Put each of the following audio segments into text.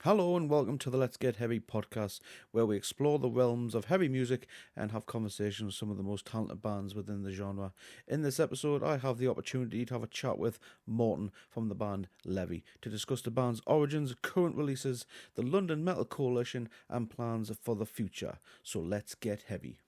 Hello and welcome to the Let's Get Heavy podcast, where we explore the realms of heavy music and have conversations with some of the most talented bands within the genre. In this episode, I have the opportunity to have a chat with Morten from the band Levee to discuss the band's origins, current releases, the London Metal Coalition, and plans for the future. So let's get heavy.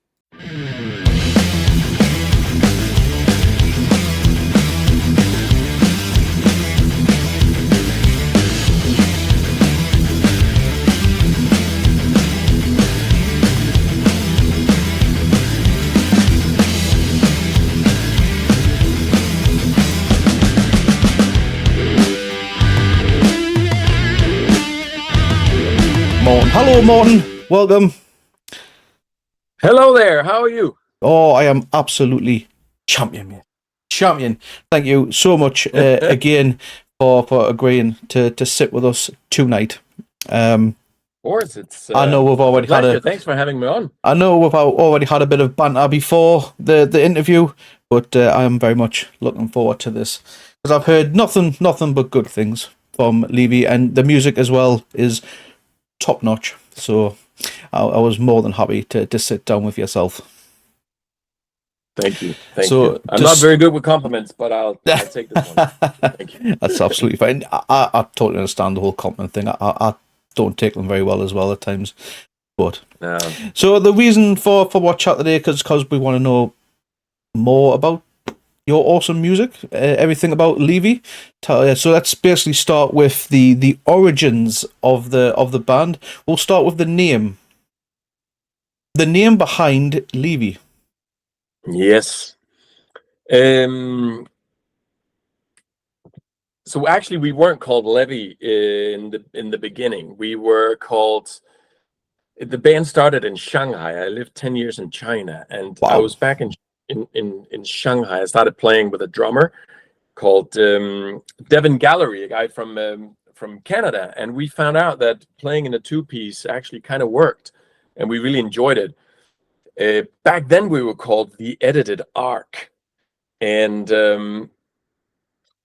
Morten. Hello, Morten. Welcome. Hello there. How are you? Oh, I am absolutely champion, mate. Champion. Thank you so much again for agreeing to sit with us tonight. Of course, it's. I know we've already had a. Thanks for having me on. I know we've already had a bit of banter before the interview, but I am very much looking forward to this because I've heard nothing but good things from Levee, and the music as well is top notch. So I was more than happy to sit down with yourself. Thank you. Thank you. I'm not very good with compliments, but I'll take this one. Thank you. That's absolutely fine. I totally understand the whole compliment thing. I don't take them very well as well at times. But no. So the reason for our chat today is because we want to know more about your awesome music, everything about Levee. So let's basically start with the origins of the band. We'll start with the name. The name behind Levee. Yes. So actually, we weren't called Levee in the beginning. We were called. The band started in Shanghai. I lived 10 years in China, and Wow. I was back in Shanghai. I started playing with a drummer called Devin Gallery, a guy from Canada, and we found out that playing in a two-piece actually kind of worked, and we really enjoyed it. Back then, we were called the Edited Arc, and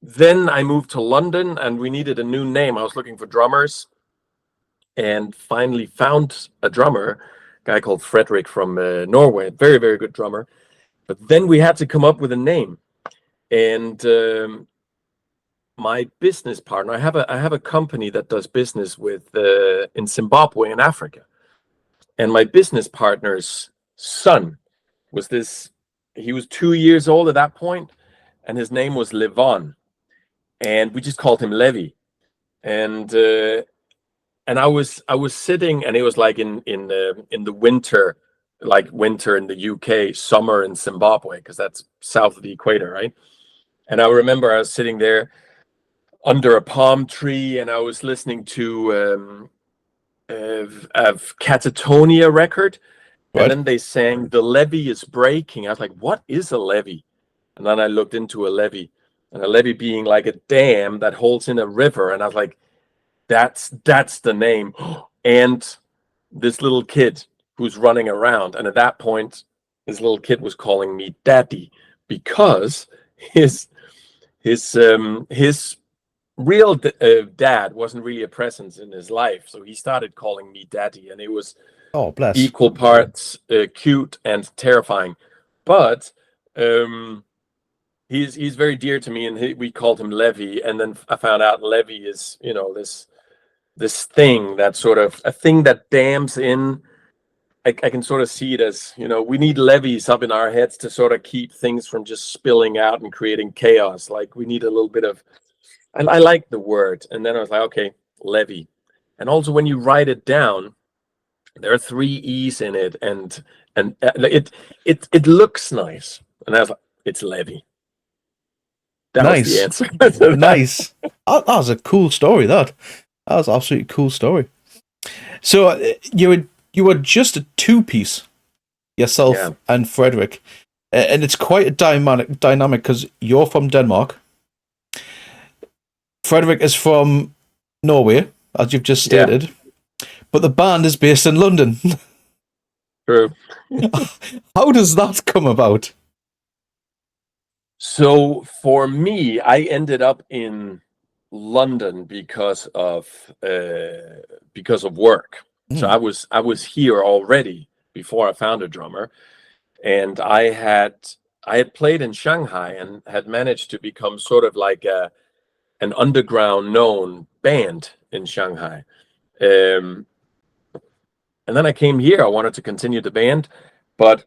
then I moved to London, and we needed a new name. I was looking for drummers, and finally found a drummer, a guy called Frederick from Norway, very, very good drummer. But then we had to come up with a name, and my business partner, I have a company that does business with in Zimbabwe and Africa, and my business partner's son was this. He was 2 years old at that point, and his name was Levon, and we just called him Levee, and I was sitting, and it was like in the winter. Like winter in the UK, summer in Zimbabwe, because that's south of the equator, right? And I remember I was sitting there under a palm tree, and I was listening to a Catatonia record, Right. And then they sang "The Levee is Breaking." I was like, "What is a levee?" And then I looked into a levee, and a levee being like a dam that holds in a river, and I was like, "That's the name." And this little kid who's running around, and at that point this little kid was calling me daddy because his real dad wasn't really a presence in his life, so he started calling me daddy, and it was equal parts cute and terrifying, but he's very dear to me, and we called him Levee. And then I found out Levee is this thing, that sort of a thing that dams in. I can sort of see it as, we need levees up in our heads to sort of keep things from just spilling out and creating chaos. Like, we need a little bit of, I like the word. And then I was like, okay, Levee. And also when you write it down, there are 3 E's in it, and it looks nice. And I was like, it's Levee. That was the answer. Nice. That was a cool story. That was an absolutely cool story. So you were just a two-piece, yourself and Frederick, and it's quite a dynamic because you're from Denmark. Frederick is from Norway, as you've just stated, but the band is based in London. True. How does that come about? So for me, I ended up in London because of work. So Mm. I was here already before I found a drummer, and I had played in Shanghai and had managed to become sort of like an underground known band in Shanghai. Um, and then I came here. I wanted to continue the band, but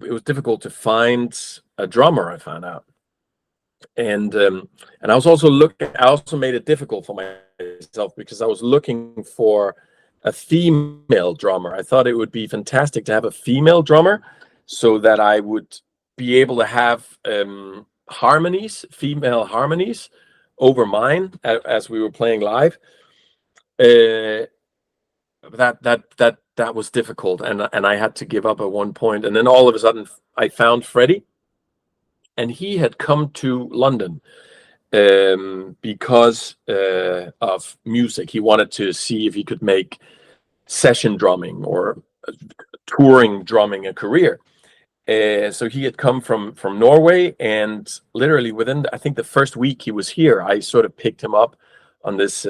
it was difficult to find a drummer, I found out. And I was also I also made it difficult for myself because I was looking for a female drummer. I thought it would be fantastic to have a female drummer so that I would be able to have female harmonies over mine as we were playing live. Uh, that was difficult, and I had to give up at one point. And then all of a sudden, I found Freddie, and he had come to London because of music. He wanted to see if he could make session drumming or touring drumming a career. So he had come from Norway, and literally within I think the first week he was here, I sort of picked him up on this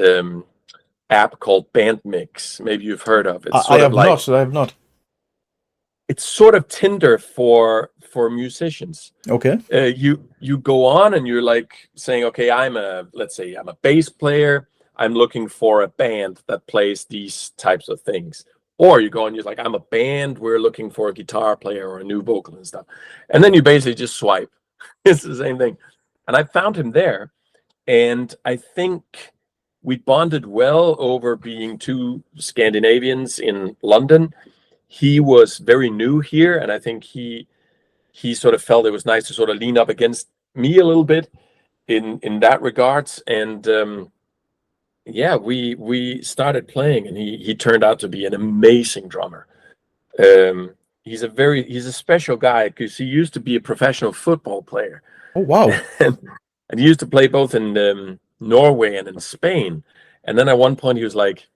app called Bandmix. Maybe you've heard of. It's I sort of have like not. I have not. it's sort of Tinder for musicians. Okay. You go on and you're like saying, okay, let's say I'm a bass player. I'm looking for a band that plays these types of things. Or you go and you're like, I'm a band. We're looking for a guitar player or a new vocal and stuff. And then you basically just swipe. It's the same thing. And I found him there. And I think we bonded well over being two Scandinavians in London. He was very new here, and I think he sort of felt it was nice to sort of lean up against me a little bit in that regards. And yeah, we started playing, and he turned out to be an amazing drummer. Um, he's a special guy because he used to be a professional football player, Oh wow. and, and he used to play both in Norway and in Spain. And then at one point he was like,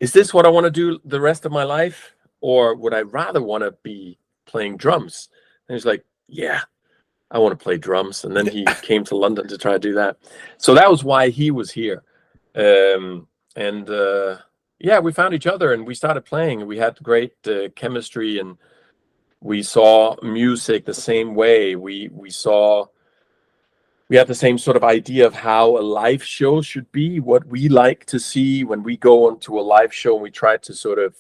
"Is this what I want to do the rest of my life, or would I rather want to be playing drums?" And he's like, "Yeah, I want to play drums." And then he came to London to try to do that. So that was why he was here. And yeah, we found each other and we started playing. We had great chemistry, and we saw music the same way. We had the same sort of idea of how a live show should be, what we like to see when we go onto a live show, and we tried to sort of,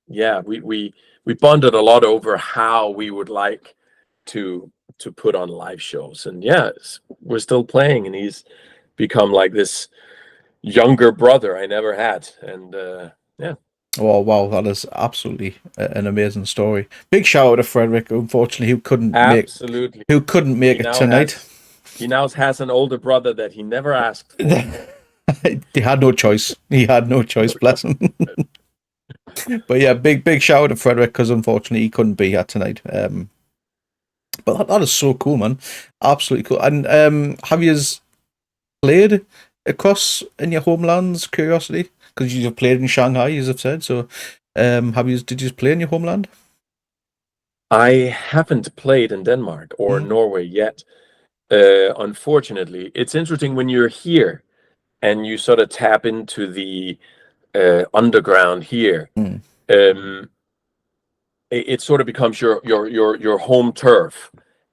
yeah, we bonded a lot over how we would like to put on live shows. And yeah, we're still playing, and he's become like this younger brother I never had. And yeah. Oh wow, that is absolutely an amazing story. Big shout out to Frederick. Unfortunately, Absolutely. who couldn't make it tonight. He now has an older brother that he never asked for. He had no choice. He had no choice, bless him. But yeah, big shout out to Frederick because unfortunately he couldn't be here tonight. But that is so cool, man. Absolutely cool. And have you played across in your homelands? Curiosity, because you've played in Shanghai, as I've said. So, did you play in your homeland? I haven't played in Denmark or Norway yet. Unfortunately, it's interesting when you're here and you sort of tap into the underground here. Um, it sort of becomes your home turf,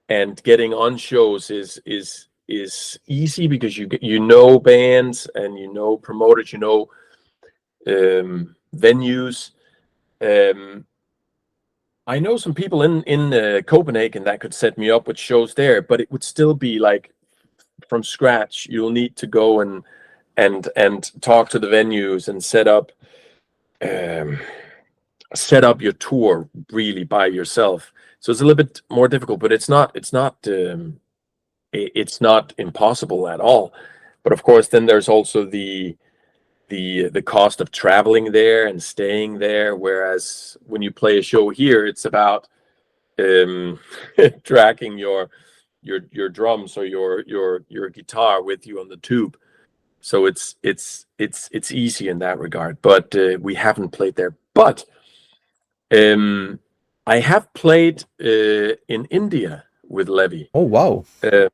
and getting on shows is easy because you know bands and you know promoters, you know venues. I know some people in Copenhagen that could set me up with shows there, but it would still be like from scratch. You'll need to go and talk to the venues and set up your tour really by yourself. So it's a little bit more difficult, but it's not impossible at all. But of course, then there's also the cost of traveling there and staying there. Whereas when you play a show here, it's about tracking your drums or your guitar with you on the tube. So it's easy in that regard. But we haven't played there. But I have played in India with Levee. Oh wow. Uh,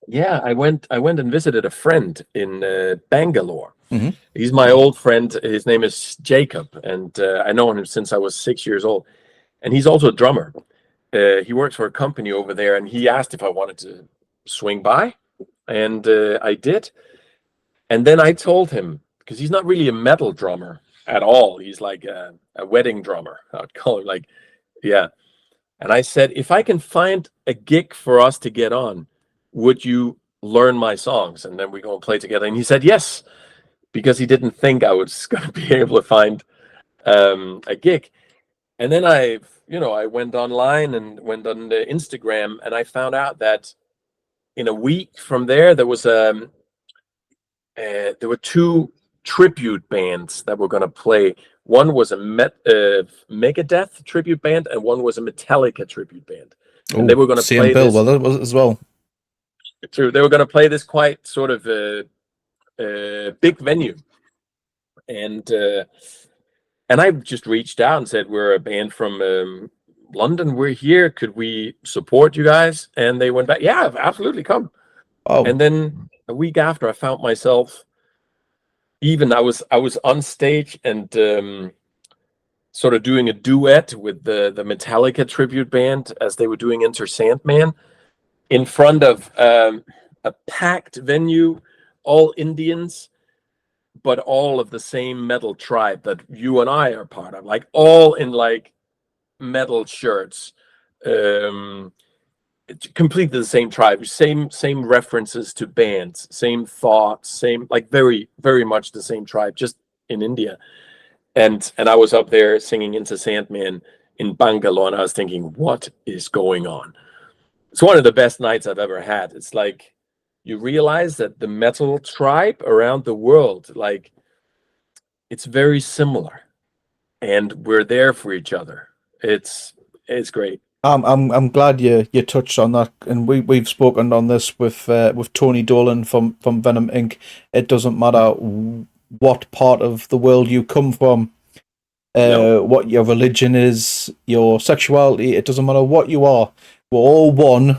Yeah, I went and visited a friend in Bangalore. Hmm. He's my old friend. His name is Jacob, and I know him since I was 6 years old. And he's also a drummer. He works for a company over there, and he asked if I wanted to swing by, and I did. And then I told him, because he's not really a metal drummer at all. He's like a wedding drummer. I'd call him like, yeah. And I said, if I can find a gig for us to get on, would you learn my songs? And then we go and play together. And he said yes, because he didn't think I was going to be able to find a gig. And then I went online and went on the Instagram, and I found out that in a week from there were two tribute bands that were going to play. One was a Megadeth tribute band, and one was a Metallica tribute band, and they Oh, were going to same play bill. this. Well, that was as well. True, they were going to play this quite sort of big venue, and I just reached out and said, we're a band from London. We're here. Could we support you guys? And they went back, yeah, absolutely, come. Oh, And then a week after, I found myself, I was on stage and sort of doing a duet with the Metallica tribute band as they were doing Enter Sandman in front of a packed venue, all Indians, but all of the same metal tribe that you and I are part of, like all in like metal shirts, um, completely the same tribe, same references to bands, same thoughts, same like very very much the same tribe, just in India. And I was up there singing Into Sandman in Bangalore, and I was thinking, what is going on? It's one of the best nights I've ever had. It's like you realize that the metal tribe around the world, like it's very similar, and we're there for each other. It's great. I'm glad you touched on that, and we've spoken on this with Tony Dolan from Venom Inc. It doesn't matter what part of the world you come from, No, what your religion is, your sexuality. It doesn't matter what you are. We're all one,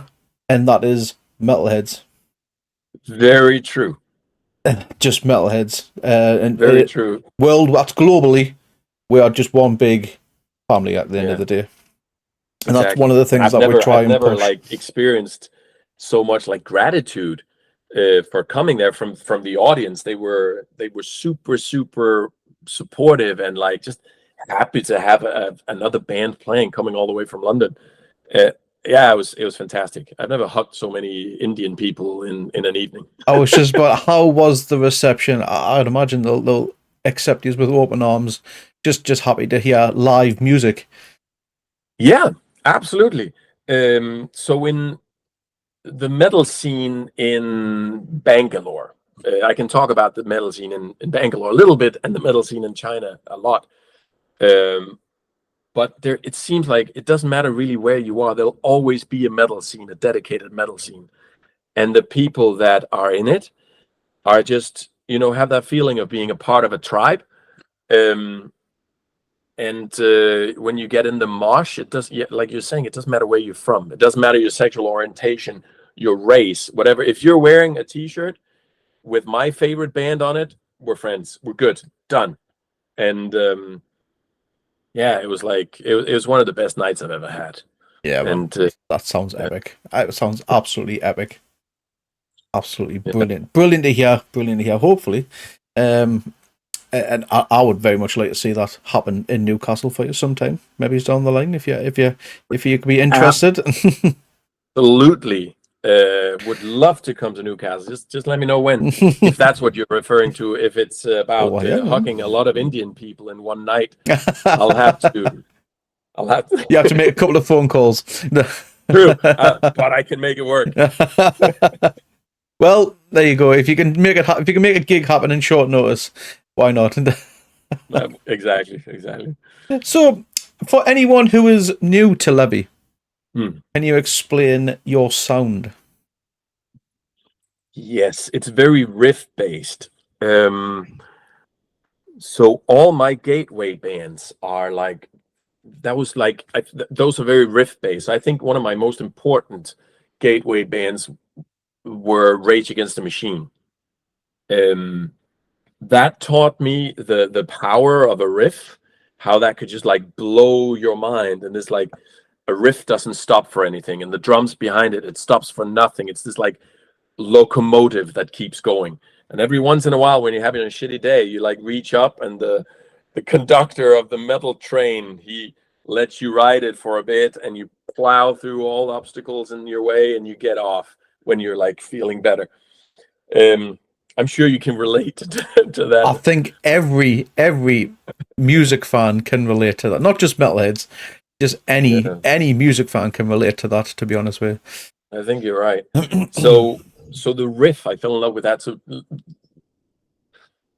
and that is metalheads. very true. Just metalheads. And Very true. world that's globally, we are just one big family at the end of Yeah, the day, and that's one exactly. of the And things that we try I've and never push. like experienced so much like gratitude for coming there from the audience. They were super super supportive and like just happy to have another band playing coming all the way from London. Uh, yeah, it was fantastic. I've never hugged so many Indian people in an evening. I was just about how was the reception? I'd imagine they'll accept you with open arms. Just happy to hear live music. Yeah, absolutely. So in the metal scene in Bangalore, I can talk about the metal scene in Bangalore a little bit and the metal scene in China a lot. Um, but there, it seems like it doesn't matter really where you are. There'll always be a metal scene, a dedicated metal scene, and the people that are in it are just have that feeling of being a part of a tribe. Um, and when you get in the mosh, it does, yeah, like you're saying, it doesn't matter where you're from. It doesn't matter your sexual orientation, your race, whatever. If you're wearing a T-shirt with my favorite band on it, we're friends. We're good. Done. And yeah, it was like it was one of the best nights I've ever had. Yeah, man, And that sounds yeah, epic. It sounds absolutely epic. Absolutely yeah. brilliant. Brilliant to hear. Brilliant to hear. Hopefully, um, and I would very much like to see that happen in Newcastle for you sometime. Maybe it's down the line if you could be interested. Absolutely. Would love to come to Newcastle. Just let me know when, if that's what you're referring to. If it's Oh about yeah, hugging a lot of Indian people in one night, I'll have to. I'll have to. you have to make a couple of phone calls. True, but I can make it work. Well, there you go. If you can make if you can make a gig happen in short notice, why not? Exactly, exactly. So, for anyone who is new to Levee, Hmm. can you explain your sound? Yes, it's very riff based. So all my gateway bands are like that was like those are very riff based. I think one of my most important gateway bands were Rage Against the Machine. That taught me the power of a riff, how that could just like blow your mind. And this like a riff doesn't stop for anything, and the drums behind it stops for nothing. It's this like locomotive that keeps going. And every once in a while, when you're having a shitty day, you like reach up, and the conductor of the metal train, he lets you ride it for a bit, and you plow through all obstacles in your way, and you get off when you're like feeling better. I'm sure you can relate to that. I think every music fan can relate to that. Not just metalheads, just any music fan can relate to that. To be honest with you, I think you're right. So the riff, I fell in love with that. So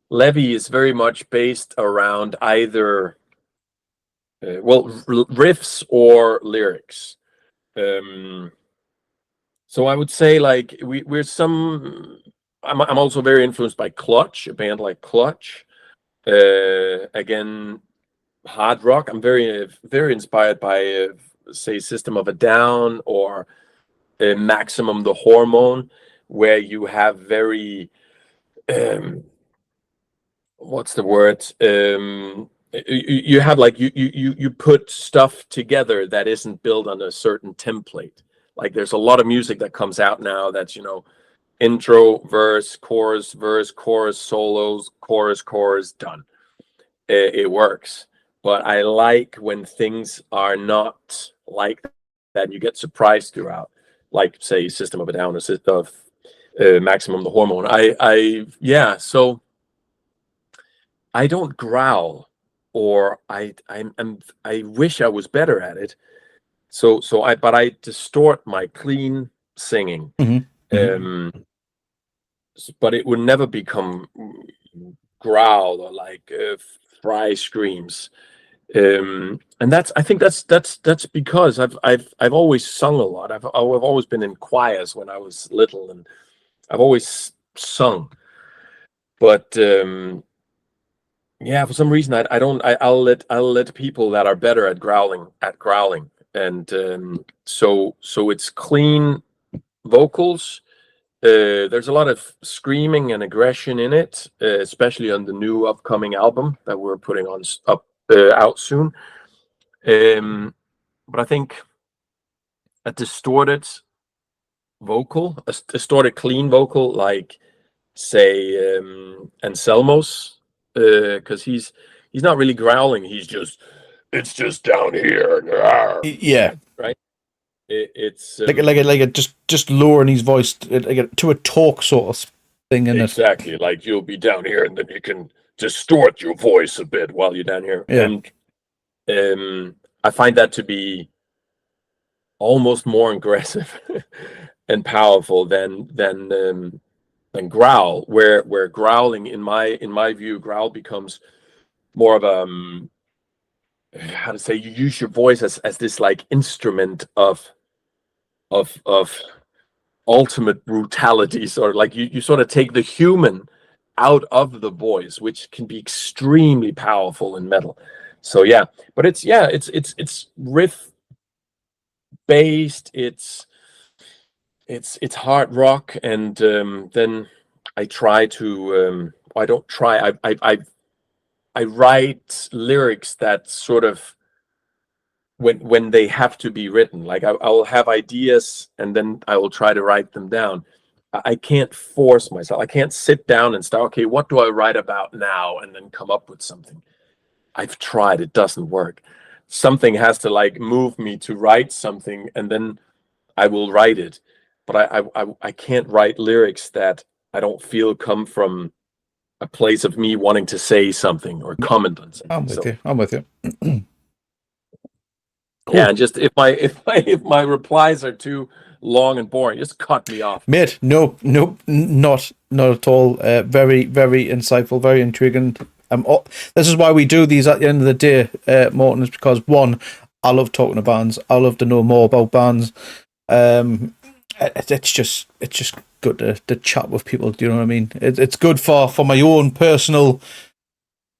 Levee is very much based around either riffs or lyrics. So I would say like we're some. I'm also very influenced by Clutch, a band like Clutch. Again, hard rock. I'm very inspired by say System of a Down or Maximum the Hormone, where you have very what's the word? You have like you put stuff together that isn't built on a certain template. Like there's a lot of music that comes out now that's intro, verse, chorus, solos, chorus, done. It works. But I like when things are not like that. You get surprised throughout, like say System of a Down or Maximum the Hormone. So I don't growl, or I wish I was better at it. But I distort my clean singing. But it would never become growl or like fry screams. And I think that's because I've always sung a lot. I've always been in choirs when I was little, and I've always sung. But for some reason I'll let people that are better at growling, and so it's clean vocals. There's a lot of screaming and aggression in it, especially on the new upcoming album that we're putting out soon. But I think a distorted clean vocal, like say Anselmo's, because he's not really growling. It's just down here. Yeah, right. It's like just lowering his voice to a talk sort of thing, in exactly it. like you'll be down here, and then you can distort your voice a bit while you're down here. Yeah. And I find that to be almost more aggressive and powerful than growl, where growling in my view, growl becomes more of how to say, you use your voice as this like instrument of ultimate brutality, sort of like you sort of take the human out of the voice, which can be extremely powerful in metal. So but it's riff based, it's hard rock, and then I try to I don't try I write lyrics that sort of when they have to be written, like I'll have ideas and then I will try to write them down. I can't force myself. I can't sit down and start, okay, what do I write about now, and then come up with something. I've tried, it doesn't work. Something has to like move me to write something, and then I will write it. But I can't write lyrics that I don't feel come from a place of me wanting to say something or comment on something. I'm with you. Cool. Yeah, and just if my replies are too long and boring, just cut me off, mate. Nope, not at all. Very, very insightful, very intriguing. This is why we do these at the end of the day, Morten, is because one, I love talking to bands. I love to know more about bands. It's just good to chat with people. Do you know what I mean? It's good for my own personal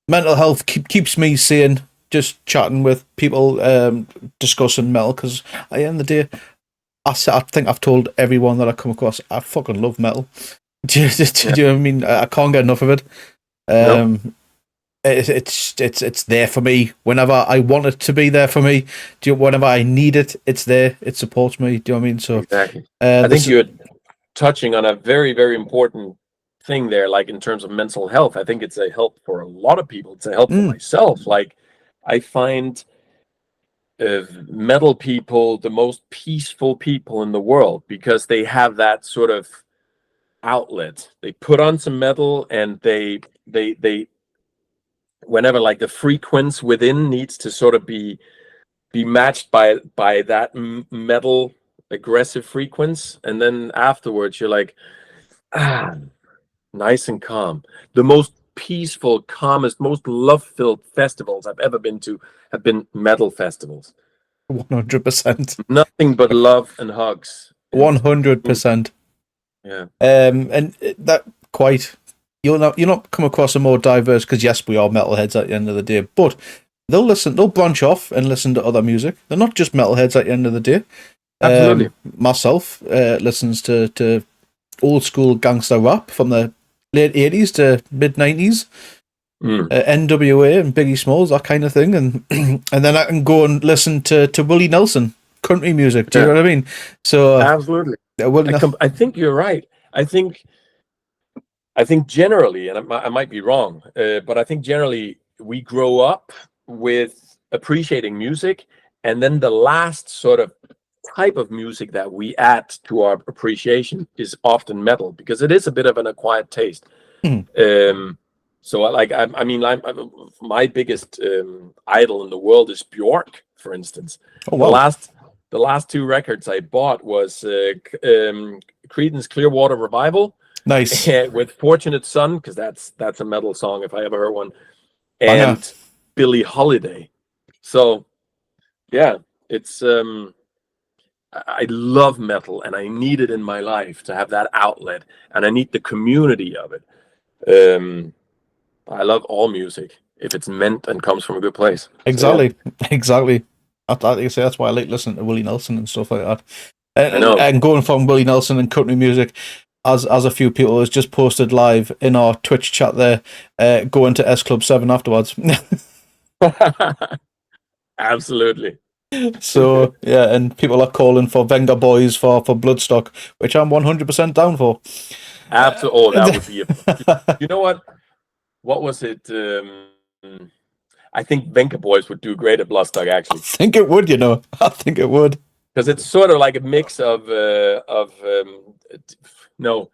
mental health. Keeps me sane. Just chatting with people, discussing metal, because at the end of the day, I think I've told everyone that I come across, I fucking love metal. Do you know what I mean? I can't get enough of it. Nope. It's there for me whenever I want it to be there for me. Whenever I need it, it's there. It supports me. Do you know what I mean? So Exactly. I think this you're touching on a very, very important thing there, like in terms of mental health. I think it's a help for a lot of people. It's a help for myself. Like, I find metal people the most peaceful people in the world because they have that sort of outlet. They put on some metal and they whenever like the frequency within needs to sort of be matched by that metal aggressive frequency, and then afterwards you're like, ah, nice and calm. The most peaceful, calmest, most love-filled festivals I've ever been to have been metal festivals. 100%, Nothing but love and hugs. And 100%. yeah, And that quite you'll not come across a more diverse, because yes, we are metalheads at the end of the day, but they'll branch off and listen to other music. They're not just metalheads at the end of the day. absolutely. Myself listens to old school gangster rap from the late 80s to mid 90s. NWA and Biggie Smalls, that kind of thing, and and then I can go and listen to Willie Nelson, country music. Do you know what I mean? So Absolutely. I think you're right. I think generally, and I might be wrong, but I think generally we grow up with appreciating music, and then the last sort of type of music that we add to our appreciation is often metal, because it is a bit of an acquired taste. So I mean, my biggest idol in the world is Bjork, for instance. Oh wow, The last two records I bought was Creedence Clearwater Revival, nice with Fortunate Son, because that's a metal song if I ever heard one, banger. and Billie Holiday. So yeah, it's I love metal, and I need it in my life to have that outlet, and I need the community of it. I love all music if it's meant and comes from a good place. So, Exactly, exactly. I say that's why I like listening to Willie Nelson and stuff like that. I know. And going from Willie Nelson and country music, as a few people has just posted live in our Twitch chat there, going to S Club 7 afterwards. Absolutely. So yeah, and people are calling for Venga Boys for Bloodstock, which I'm 100% down for. Absolutely. Oh, that would be you know what? What was it? I think Venka Boys would do great at Bloodstock, I actually, think it would, I think it would. because it's sort of like a mix of no,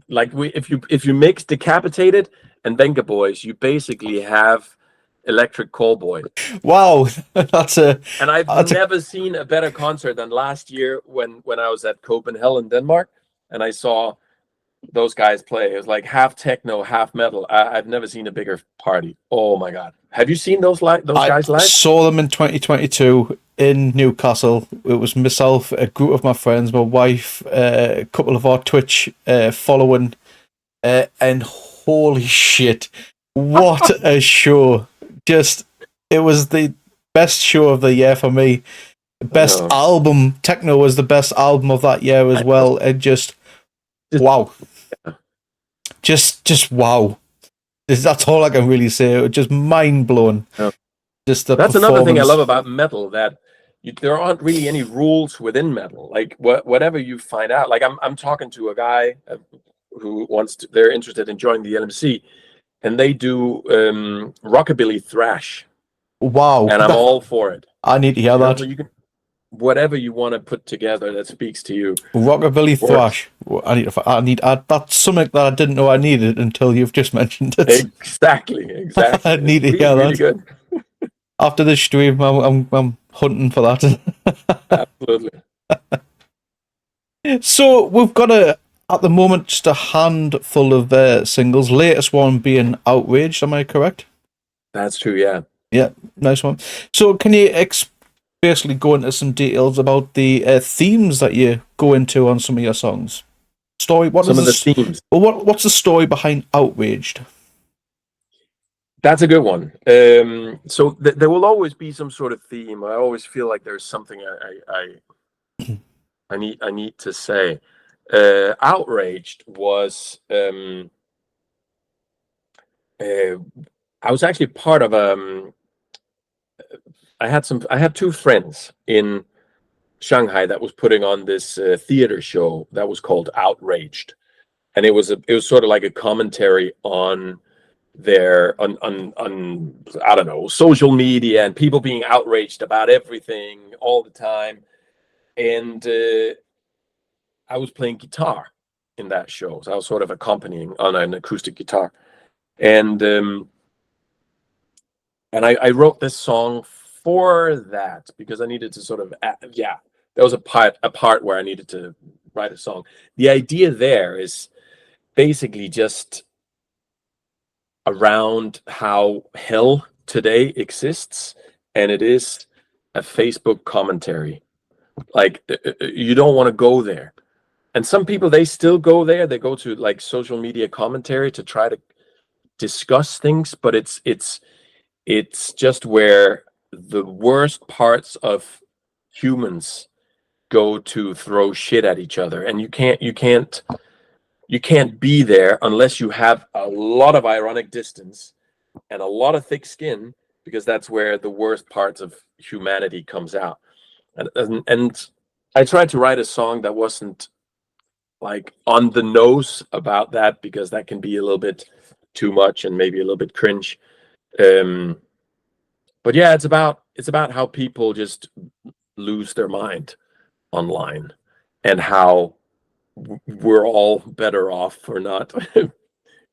like if you mix Decapitated and Venga Boys, you basically have Electric Callboy. Wow, And I've never seen a better concert than last year when I was at Copenhagen, Denmark, and I saw those guys play. It was like half techno, half metal. I've never seen a bigger party. Oh my god! Have you seen those guys I live? saw them in 2022 in Newcastle. It was myself, a group of my friends, my wife, a couple of our Twitch following, and holy shit, what a show! Just, it was the best show of the year for me. Best album, techno was the best album of that year as well, and just wow, just wow. That's all I can really say. It was just mind blowing. Yeah. Just the That's another thing I performance. love about metal, that there aren't really any rules within metal. Like whatever you find out. Like I'm talking to a guy who they're interested in joining the LMC, and they do rockabilly thrash. Wow, And I'm all for it. I need to hear that. So you can, whatever you want to put together that speaks to you. Rockabilly thrash. I need that's something that I didn't know I needed until you've just mentioned it. Exactly. I need to hear that. Really good. After this stream, I'm hunting for that. Absolutely. So we've got at the moment just a handful of singles. Latest one being Outraged. Am I correct? That's true. Yeah. Yeah, nice one. So can you basically go into some details about the themes that you go into on some of your songs? Story. What some is of the themes? Well, what's the story behind Outraged? That's a good one. So there will always be some sort of theme. I always feel like there's something I I need to say, outraged was I was actually part of I had two friends in Shanghai that was putting on this theater show that was called Outraged, and it was sort of like a commentary on their on I don't know, social media and people being outraged about everything all the time. And I was playing guitar in that show, so I was sort of accompanying on an acoustic guitar. And I wrote this song for that because I needed to sort of yeah, there was a part where I needed to write a song. The idea there is basically just around how hell today exists, and it is a Facebook commentary. Like you don't want to go there. And some people, they still go there. They go to like social media commentary to try to discuss things, but it's just where the worst parts of humans go to throw shit at each other, and you can't be there unless you have a lot of ironic distance and a lot of thick skin, because that's where the worst parts of humanity comes out. And I tried to write a song that wasn't like on the nose about that, because that can be a little bit too much and maybe a little bit cringe. um but yeah, it's about how people just lose their mind online, and how we're all better off for not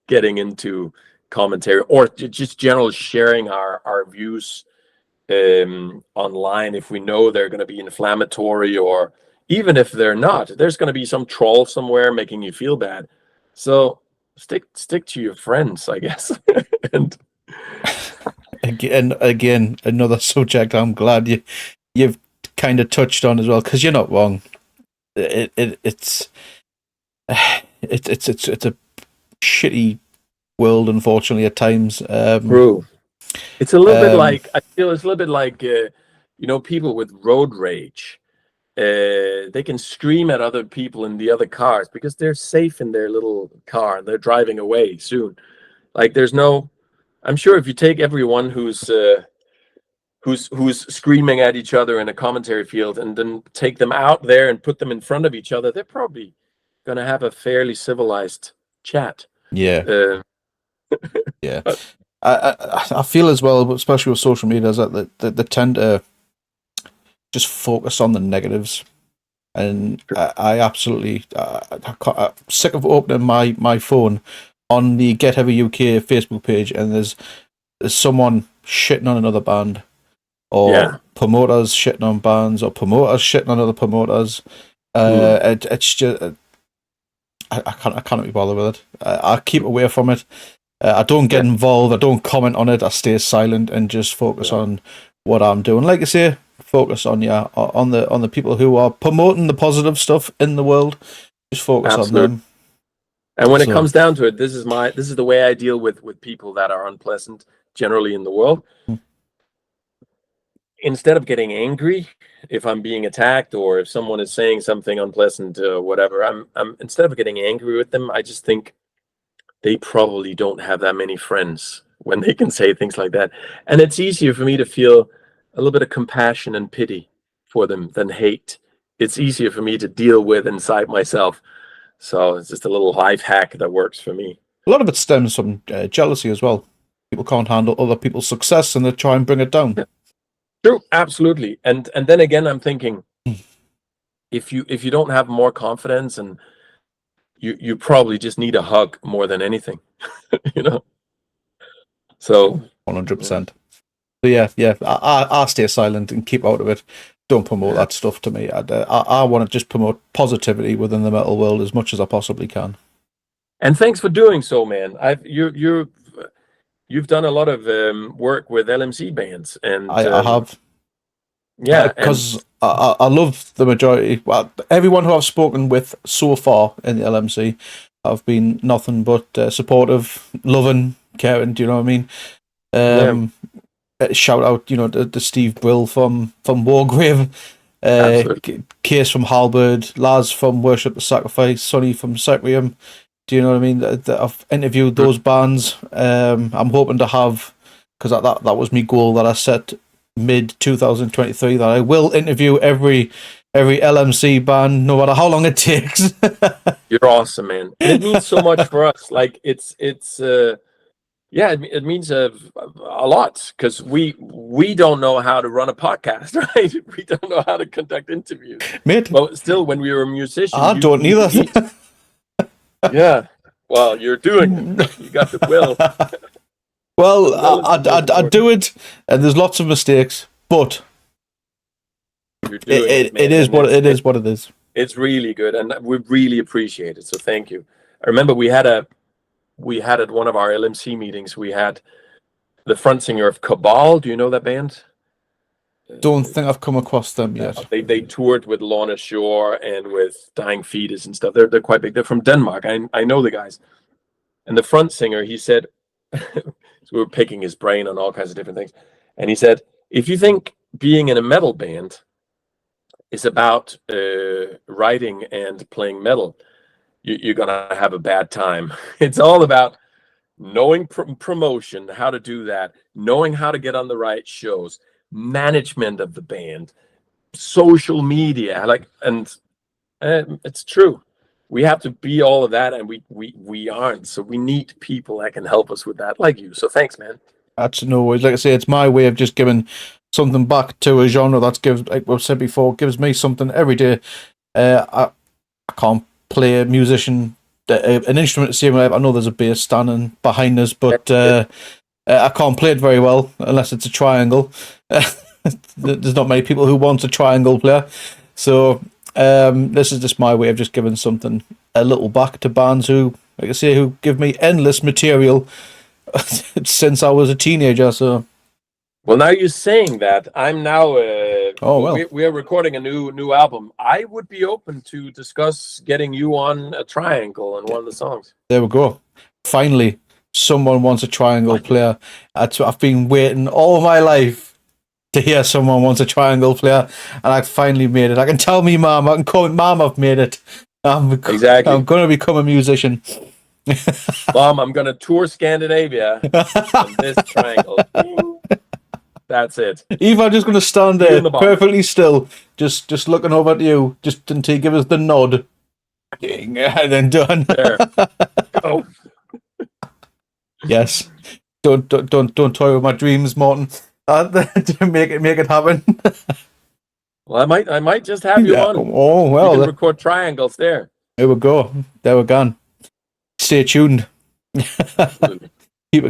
getting into commentary, or just general sharing our views online if we know they're going to be inflammatory, or even if they're not, there's going to be some troll somewhere making you feel bad. So stick to your friends, I guess. And Again, another subject I'm glad you've kind of touched on as well, because you're not wrong. It's it's a shitty world, unfortunately, at times. true. It's a little bit like, I feel it's a little bit like people with road rage. They can scream at other people in the other cars because they're safe in their little car and they're driving away soon. Like there's no, I'm sure if you take everyone who's screaming at each other in a commentary field and then take them out there and put them in front of each other, they're probably gonna have a fairly civilized chat. Yeah, Uh, yeah. but I feel as well, especially with social media, is that they tend to just focus on the negatives, and I absolutely I'm sick of opening my phone on the Get Heavy UK Facebook page, and there's someone shitting on another band, or yeah, promoters shitting on bands, or promoters shitting on other promoters. mm, It's just I can't be bothered with it. I keep away from it. I don't yeah, get involved. I don't comment on it. I stay silent and just focus yeah, on what I'm doing. Like I say, focus on on the people who are promoting the positive stuff in the world. Just focus on absolutely. them. And when it So comes down to it, this is the way I deal with people that are unpleasant generally in the world. Instead of getting angry if I'm being attacked or if someone is saying something unpleasant, whatever, I'm instead of getting angry with them, I just think they probably don't have that many friends when they can say things like that. And it's easier for me to feel a little bit of compassion and pity for them than hate. It's easier for me to deal with inside myself. So it's just a little life hack that works for me. a lot of it stems from jealousy as well. People can't handle other people's success, and they try and bring it down. Yeah, true, absolutely. And then again, I'm thinking, if you don't have more confidence, and you probably just need a hug more than anything, you know. So 100%. So yeah. I stay silent and keep out of it. Don't promote yeah. that stuff to me. I want to just promote positivity within the metal world as much as I possibly can. And thanks for doing so, man. You've done a lot of work with LMC bands, and I have, yeah, and because I love the majority. Well, everyone who I've spoken with so far in the LMC have been nothing but supportive, loving, caring. Do you know what I mean? yeah, Shout out, to Steve Brill from Wargrave. Absolutely. Case from Halberd, Laz from Worship the Sacrifice, Sonny from Sacrium. Do you know what I mean? I've interviewed those bands. I'm hoping to have, because that was my goal that I set mid 2023, that I will interview every LMC band, no matter how long it takes. You're awesome, man, and it means so much for us. Like it's yeah, it means a lot, because we don't know how to run a podcast, right? We don't know how to conduct interviews. Mate, but still, when we were a musician, I don't either. Yeah, well, you're doing it. You got the will. Well, I I do it, and there's lots of mistakes, but you're doing it is what it is. What it is. It's really good, and we really appreciate it. So thank you. I remember we had at one of our LMC meetings, we had the front singer of Cabal. Do you know that band? Don't think I've come across them yet. They toured with Lorna Shore and with Dying Fetus and stuff. They're quite big. They're from Denmark. I know the guys. And the front singer, he said, so we were picking his brain on all kinds of different things. And he said, if you think being in a metal band is about writing and playing metal, you're going to have a bad time. It's all about knowing promotion, how to do that, knowing how to get on the right shows, management of the band, social media, and it's true. We have to be all of that, and we aren't. So we need people that can help us with that, like you. So thanks, man. That's no worries. Like I say, it's my way of just giving something back to a genre that gives, like we've said before, gives me something every day. I can't play a musician, an instrument the same way. I know there's a bass standing behind us, but I can't play it very well unless it's a triangle. There's not many people who want a triangle player. So this is just my way of just giving something a little back to bands who, like I say, who give me endless material since I was a teenager. So, well, now you're saying that, I'm now. We are recording a new album. I would be open to discuss getting you on a triangle on one of the songs. There we go. Finally, someone wants a triangle player. I've been waiting all my life to hear someone wants a triangle player, and I finally made it. I can tell me mom, I can call it mom, I've made it. Exactly. I'm going to become a musician. Mom, I'm going to tour Scandinavia on this triangle. That's it. Eve, I'm just going to stand there perfectly still, just looking over at you, just until you give us the nod. And then done. There. Go. Yes. Don't toy with my dreams, Morten. Make it happen. Well, I might just have you on. Oh well. You can record triangles there. There we go. There we go. Stay tuned.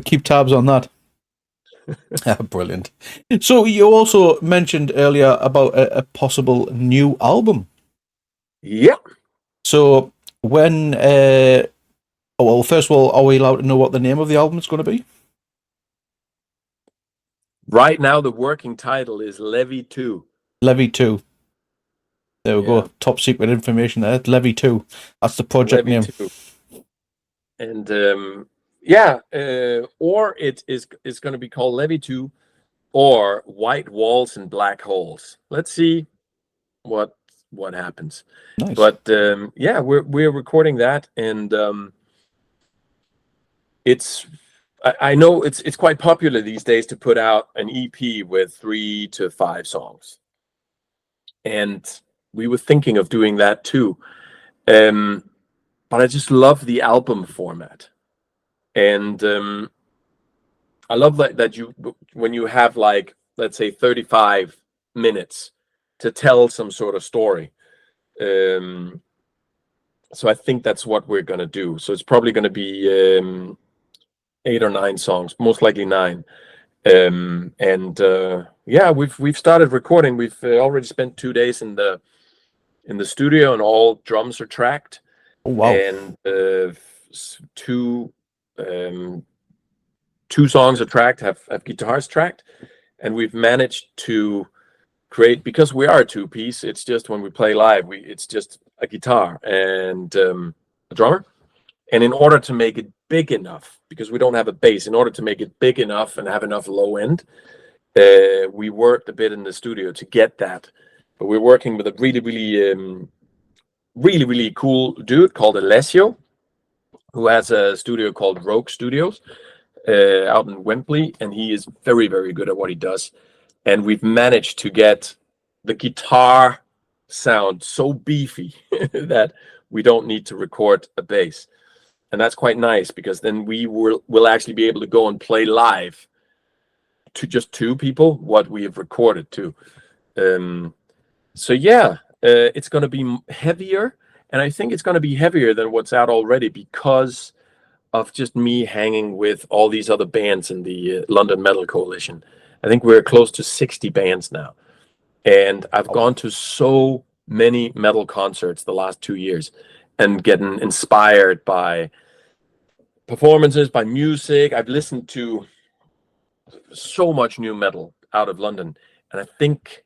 keep tabs on that. Brilliant. So you also mentioned earlier about a possible new album. Yeah. So when well, first of all, are we allowed to know what the name of the album is going to be? Right now, the working title is Levee 2. Levee 2. There we go. Top secret information there. Levee 2. That's the project Levee name. 2. And or it is going to be called Levee 2 or White Walls and Black Holes. Let's see what happens. Nice. But we're recording that, and it's. I know it's quite popular these days to put out an EP with 3 to 5 songs, and we were thinking of doing that too. But I just love the album format, and I love that you, when you have, like, let's say 35 minutes to tell some sort of story. So I think that's what we're gonna do. So it's probably gonna be 8 or 9 songs, most likely 9. We've started recording. We've already spent 2 days in the studio, and all drums are tracked. Oh, wow. And two songs are tracked, have guitars tracked, and we've managed to create, because we are a 2-piece, it's just when we play live, it's just a guitar and a drummer. And in order to make it big enough, because we don't have a bass, in order to make it big enough and have enough low end, we worked a bit in the studio to get that but we're working with a really cool dude called Alessio, who has a studio called Rogue Studios out in Wembley, and he is very good at what he does. And we've managed to get the guitar sound so beefy that we don't need to record a bass. And that's quite nice, because then we'll actually be able to go and play live to just two people what we have recorded too. So yeah, it's going to be heavier, and I think it's going to be heavier than what's out already, because of just me hanging with all these other bands in the London Metal Coalition. I think we're close to 60 bands now, and I've gone to so many metal concerts the last 2 years and getting inspired by performances, by music. I've listened to so much new metal out of London, and I think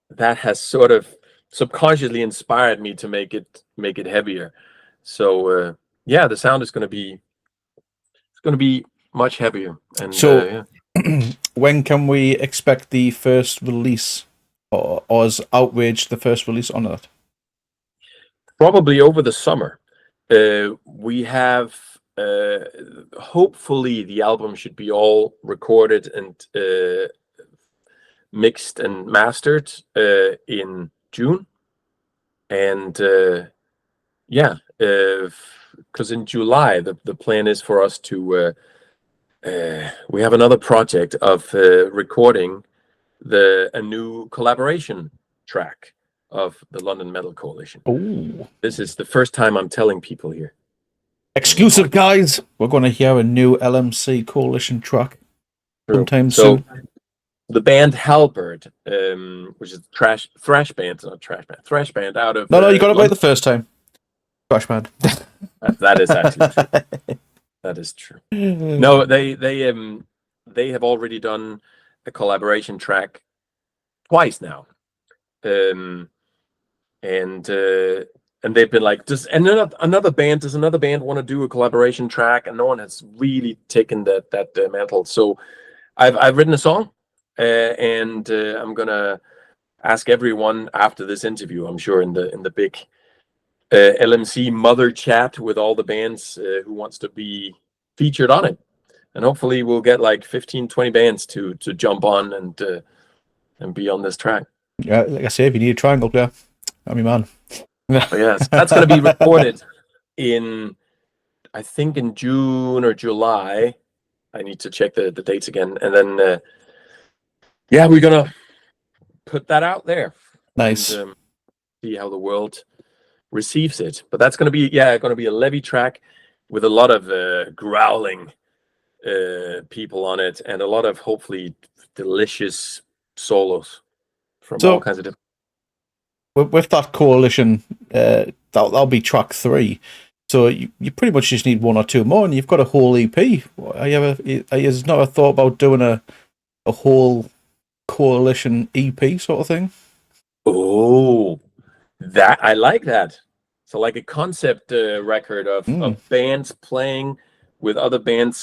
that has sort of subconsciously inspired me to make it heavier. So yeah, the sound is going to be much heavier. And So, yeah. when can we expect the first release, or is Outrage the first release on that? Probably over the summer. We have hopefully the album should be all recorded and mixed and mastered in June. And yeah, because in July the plan is for us to we have another project of recording a new collaboration track of the London Metal Coalition. Oh, This is the first time I'm telling people here. exclusive, guys! We're going to hear a new LMC Coalition track sometime soon. The band Halberd, which is thrash band out of No, you got it right the first time. Trash band. That is actually true. That is true. No, they have already done a collaboration track twice now, and they've been like, does another band want to do a collaboration track? And no one has really taken that mantle. So I've written a song, and I'm gonna ask everyone after this interview, I'm sure in the big LMC mother chat with all the bands who wants to be featured on it, and hopefully we'll get like 15-20 bands to jump on and be on this track. Yeah, like I say, if you need a triangle player, I'm your man. Yes, that's going to be recorded in, I think, in June or July. I need to check the dates again, and then yeah, we're gonna put that out there. Nice. And, see how the world receives it. But that's going to be a Levee track with a lot of growling people on it, and a lot of hopefully delicious solos from all kinds of different. With that Coalition, that'll be track 3. So you pretty much just need one or two more, and you've got a whole EP. Have you never thought about doing a whole Coalition EP sort of thing? Oh, that I like that. So like a concept record of bands playing with other bands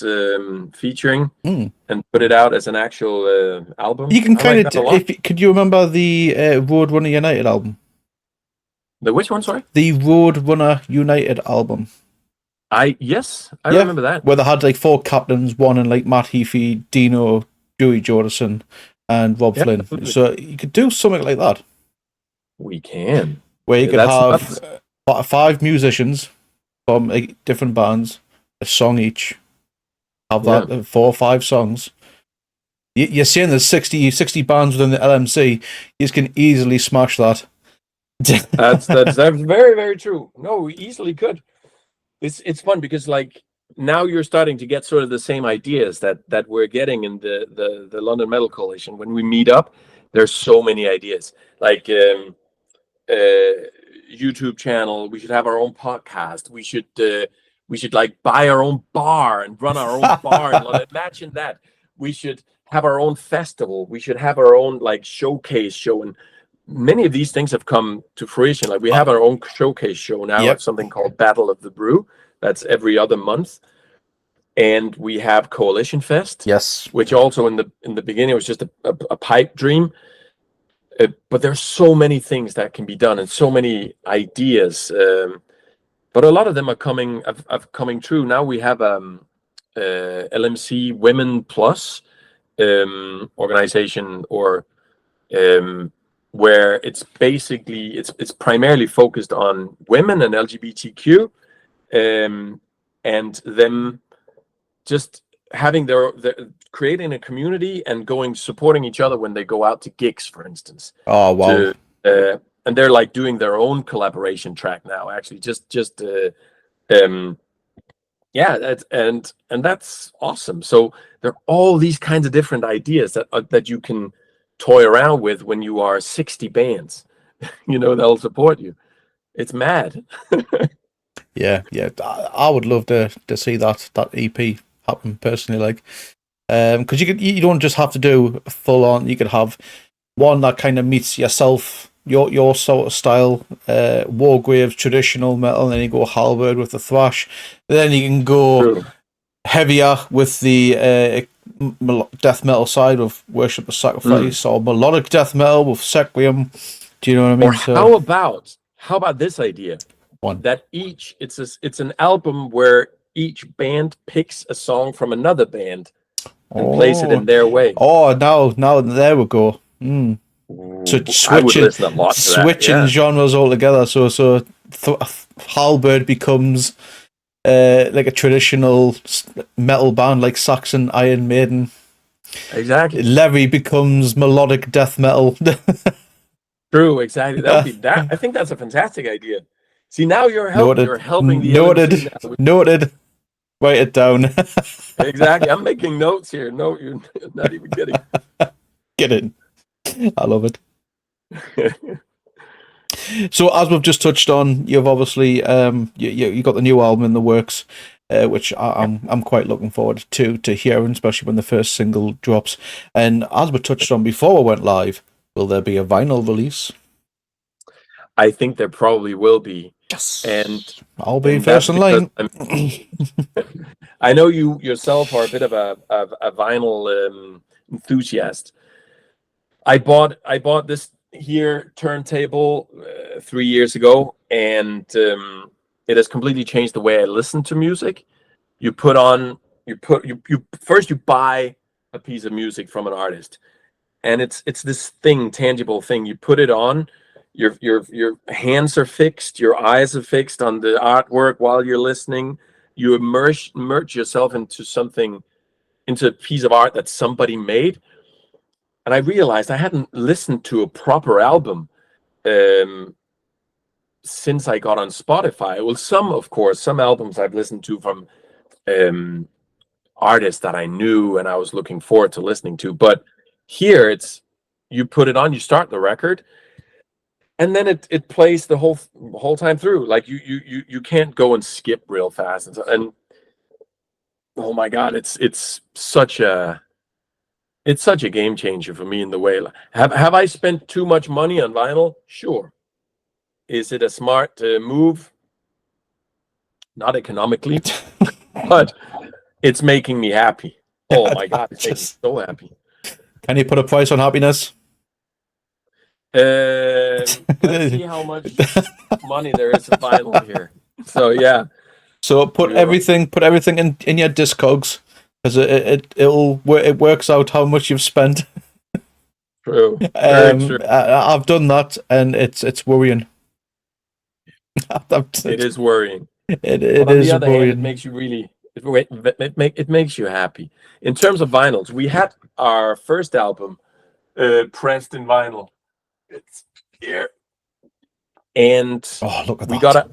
featuring, and put it out as an actual album. You can kind of. Could you remember the Roadrunner United album? The which one? Sorry. The Roadrunner United album. Yes, I remember that. Where they had like 4 captains, one and like Matt Heafy, Dino, Dewey Jordison, and Rob Flynn. Absolutely. So you could do something like that. We can. Where you could have 5 musicians from different bands, a song each. Have that 4 or 5 songs. You're saying there's 60 bands within the LMC. You can easily smash that. That's very, very true. No, we easily could. It's fun because like now you're starting to get sort of the same ideas that we're getting in the London Metal Coalition. When we meet up, there's so many ideas. Like YouTube channel. We should have our own podcast. We should like buy our own bar and run our own bar in London. Imagine that. We should have our own festival. We should have our own like showcase show, and many of these things have come to fruition. Like we have our own showcase show now at something called Battle of the Brew. That's every other month. And we have Coalition Fest. Yes. Which also in the beginning was just a pipe dream. But there's so many things that can be done and so many ideas. But a lot of them are coming true. Now we have LMC Women Plus organization, or where it's basically it's primarily focused on women and LGBTQ, and them just having their creating a community and supporting each other when they go out to gigs, for instance. Oh wow. And they're like doing their own collaboration track now, actually. Yeah, that's awesome. So there are all these kinds of different ideas that you can toy around with when you are 60 bands. They'll support you. It's mad. Yeah. I would love to see that EP happen personally, like, because you don't just have to do full on. You could have one that kind of meets yourself, your sort of style, Wargrave's traditional metal, and then you go Halberd with the thrash. Then you can go True. heavier with the death metal side of Worship the Sacrifice, or melodic death metal with Sequium. Do you know what I mean? Or how about this idea? One. That it's an album where each band picks a song from another band and plays it in their way. Oh, now there we go. So I would listen a lot to that. Switching genres altogether. So Halberd becomes like a traditional metal band like Saxon Iron Maiden. Exactly. Levee becomes melodic death metal. True, exactly. That would be that. I think that's a fantastic idea. See, now you're helping. You're helping the Noted. Write it down. Exactly. I'm making notes here. No, you're not even kidding. Get in. I love it. So, as we've just touched on, you've obviously you got the new album in the works, which I'm quite looking forward to hearing, especially when the first single drops. And as we touched on before we went live, will there be a vinyl release? I think there probably will be. Yes. And I'll be first in line. I know you yourself are a bit of a vinyl enthusiast. I bought this here turntable 3 years ago, and it has completely changed the way I listen to music. You first buy a piece of music from an artist, and it's this tangible thing. You put it on. Your hands are fixed, your eyes are fixed on the artwork while you're listening. You immerse yourself into a piece of art that somebody made. And I realized I hadn't listened to a proper album since I got on Spotify. Well, some albums I've listened to from artists that I knew and I was looking forward to listening to. But here you put it on, you start the record, and then it plays the whole time through. Like you can't go and skip real fast, and oh my God, it's such a game changer for me in the way. Have I spent too much money on vinyl? Sure. Is it a smart move? Not economically, but it's making me happy. Oh my God, it's making me so happy. Can you put a price on happiness? Let's see how much money there is in vinyl here. So yeah. So put everything in your Discogs, because it works out how much you've spent. True. Very true. I've done that, and it's worrying. It is worrying. It is on the other worrying. hand, it makes you it makes you happy. In terms of vinyls, we had our first album pressed in vinyl. It's here, and look at we that.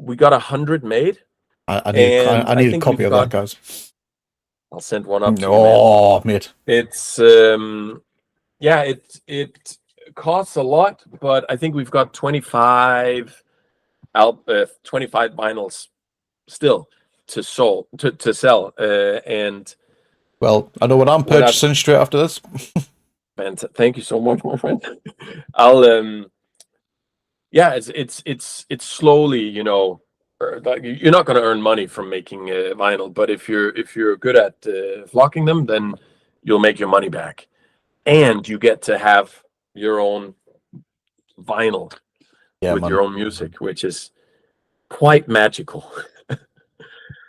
we got 100 made. I need a copy of that, guys. I'll send one up. No, mate. It's it costs a lot, but I think we've got 25 vinyls still to sell. And well, I know what I'm purchasing straight after this. Thank you so much, my friend. I'll it's slowly, you're not going to earn money from making vinyl, but if you're good at flocking them, then you'll make your money back, and you get to have your own vinyl Yeah, with man. your own music, which is quite magical.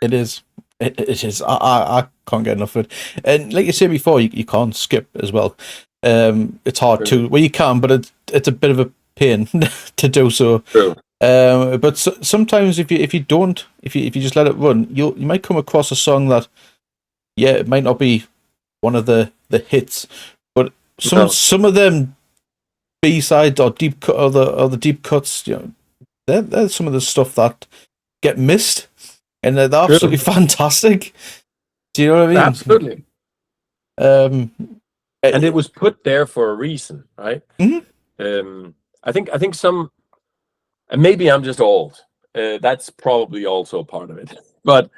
It is. It is. I can't get enough of it. And like you said before, you can't skip as well. It's hard True. to. Well, you can, but it's a bit of a pain to do so. True. But sometimes if you don't, if you just let it run, you might come across a song that, yeah, it might not be one of the hits, but No. some of them B sides or deep cut or the deep cuts, they're some of the stuff that get missed, and they're absolutely True. fantastic. Do you know what I mean? Absolutely. Um, And it was put there for a reason, right? mhm. I think some, and maybe I'm just old. That's probably also part of it. But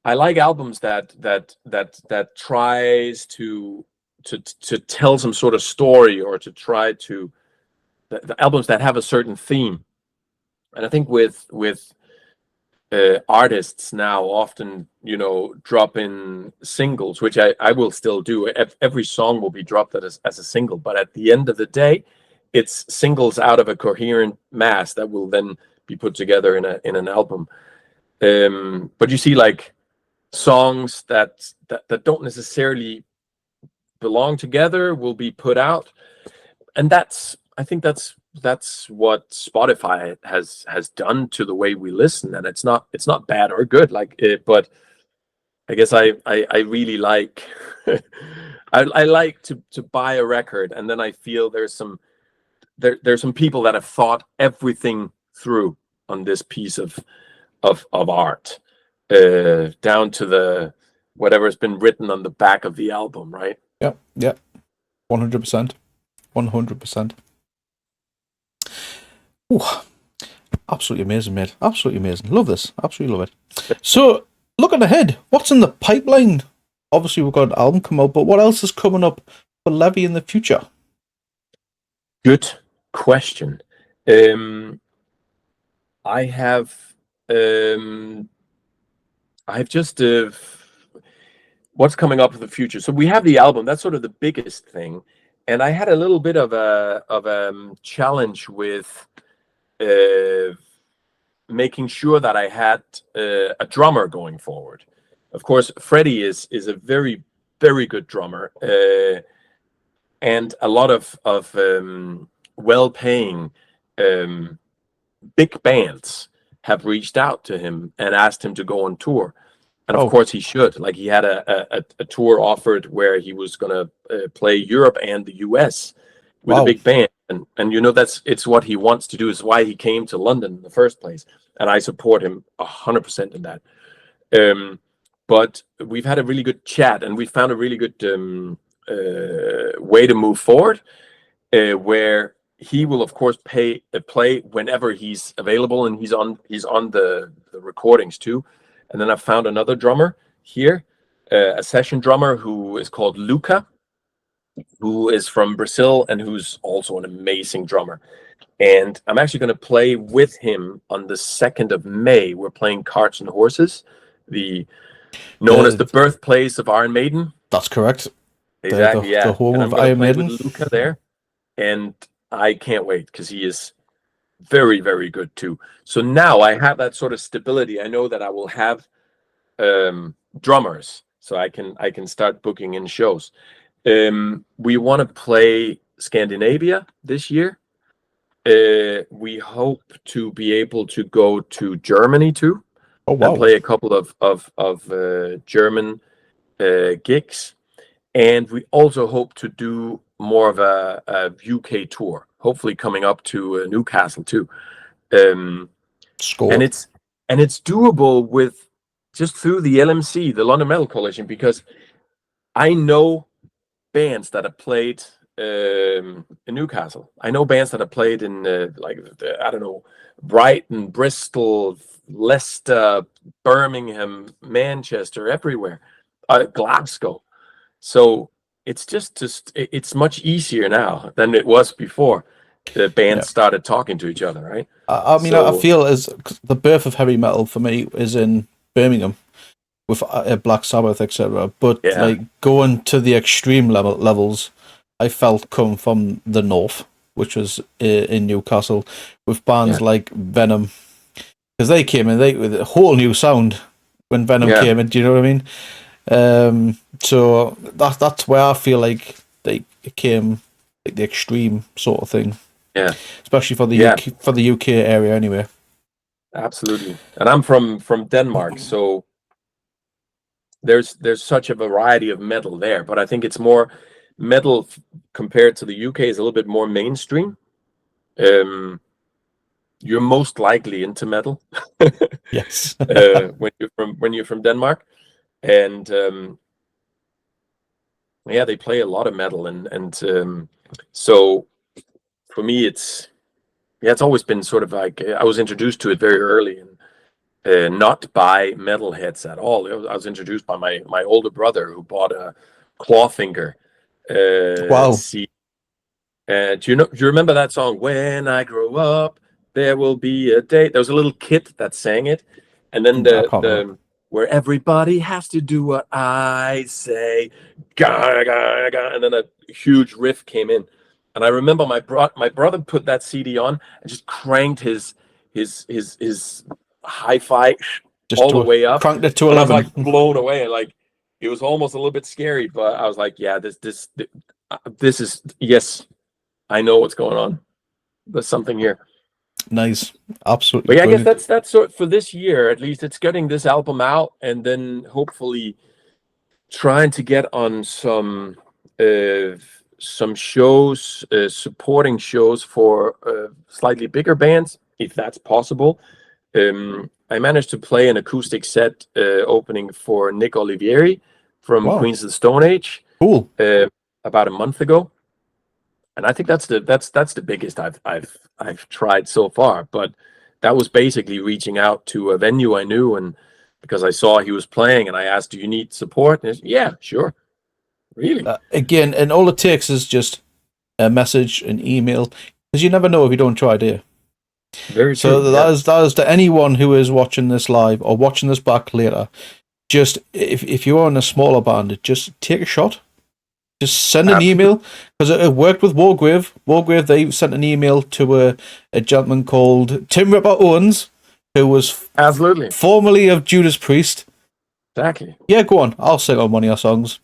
I like albums that tries to tell some sort of story, or to try to the albums that have a certain theme. And I think with artists now often, drop in singles, which I will still do. Every song will be dropped as a single, but at the end of the day, it's singles out of a coherent mass that will then be put together in an album. But you see, like, songs that don't necessarily belong together will be put out, and I think that's what Spotify has done to the way we listen, and it's not bad or good, like it, but I guess I really like I like to buy a record, and then I feel there's some people that have thought everything through on this piece of art, down to the whatever's been written on the back of the album, right? Yep, yep, 100%, 100%. Absolutely amazing, mate. Absolutely amazing. Love this. Absolutely love it. So, looking ahead, what's in the pipeline? Obviously, we've got an album come out, but what else is coming up for Levee in the future? Good question. I have just what's coming up in the future. So we have the album. That's sort of the biggest thing, and I had a little bit of a challenge with making sure that I had a drummer going forward. Of course, Freddie is a very, very good drummer, and a lot of well-paying big bands have reached out to him and asked him to go on tour. And of course he should. Like, he had a tour offered where he was going to play Europe and the US with a big band. And it's what he wants to do. Is why he came to London in the first place. And I support him 100% in that. But we've had a really good chat, and we found a really good way to move forward, where he will of course play whenever he's available, and he's on the recordings too. And then I found another drummer here, a session drummer who is called Luca, who is from Brazil and who's also an amazing drummer. And I'm actually going to play with him on the 2nd of May. We're playing Carts and Horses, known as the birthplace of Iron Maiden. That's correct. Exactly, yeah. The home and of I'm going to Iron play Maiden. with Luca there, and I can't wait because he is very, very good too. So now I have that sort of stability. I know that I will have drummers, so I can start booking in shows. We want to play Scandinavia this year. We hope to be able to go to Germany too. Oh, wow. And play a couple of German gigs, and we also hope to do more of a UK tour, hopefully coming up to Newcastle too. And it's doable with just through the LMC, the London Metal Coalition, because I know bands that have played in Newcastle. I know bands that have played in I don't know, Brighton, Bristol, Leicester, Birmingham, Manchester, everywhere, Glasgow. So it's it's much easier now than it was before the bands started talking to each other, right? I mean, I feel as the birth of heavy metal for me is in Birmingham with Black Sabbath, etc. But like going to the extreme levels I felt come from the north, which was in Newcastle, with bands Yeah, like Venom, because they came in with a whole new sound when Venom yeah, came in. Do you know what I mean? So that's where I feel like it came like the extreme sort of thing, yeah, especially for the yeah. UK area anyway. Absolutely. And I'm from Denmark, so there's such a variety of metal there. But I think it's more metal compared to the UK is a little bit more mainstream. Um, you're most likely into metal Yes. when you're from Denmark, and yeah, they play a lot of metal, and so for me, it's always been sort of like I was introduced to it very early, and not by metalheads at all. I was introduced by my older brother who bought a Clawfinger Wow. CD. Do you remember that song? When I grow up, there will be a day. There was a little kid that sang it, and then I can't remember. the where everybody has to do what I say, ga ga ga, and then a huge riff came in, and I remember my brother put that CD on and just cranked his hi-fi Just all the to way up, cranked it to and I was 11. like blown away. Like it was almost a little bit scary, but I was like, yeah, this is yes. I know what's going on. There's something here. Nice. Absolutely But yeah, I guess brilliant. that's sort for this year at least. It's getting this album out and then hopefully trying to get on some shows, supporting shows for slightly bigger bands, if that's possible. I managed to play an acoustic set opening for Nick Olivieri from Wow. Queens of the Stone Age Cool. about a month ago. And I think that's the biggest I've tried so far. But that was basically reaching out to a venue I knew, and because I saw he was playing, and I asked, "Do you need support?" And yeah, sure, really, Again, and all it takes is just a message, an email, because you never know if you don't try, do you? very So true. Yeah, that is to anyone who is watching this live or watching this back later. Just if you're in a smaller band, just take a shot. Just send an absolutely, email, because it worked with Wargrave. Wargrave, they sent an email to a gentleman called Tim Ripper Owens, who was absolutely, formerly of Judas Priest. exactly. Yeah, go on, I'll sing on one of your songs.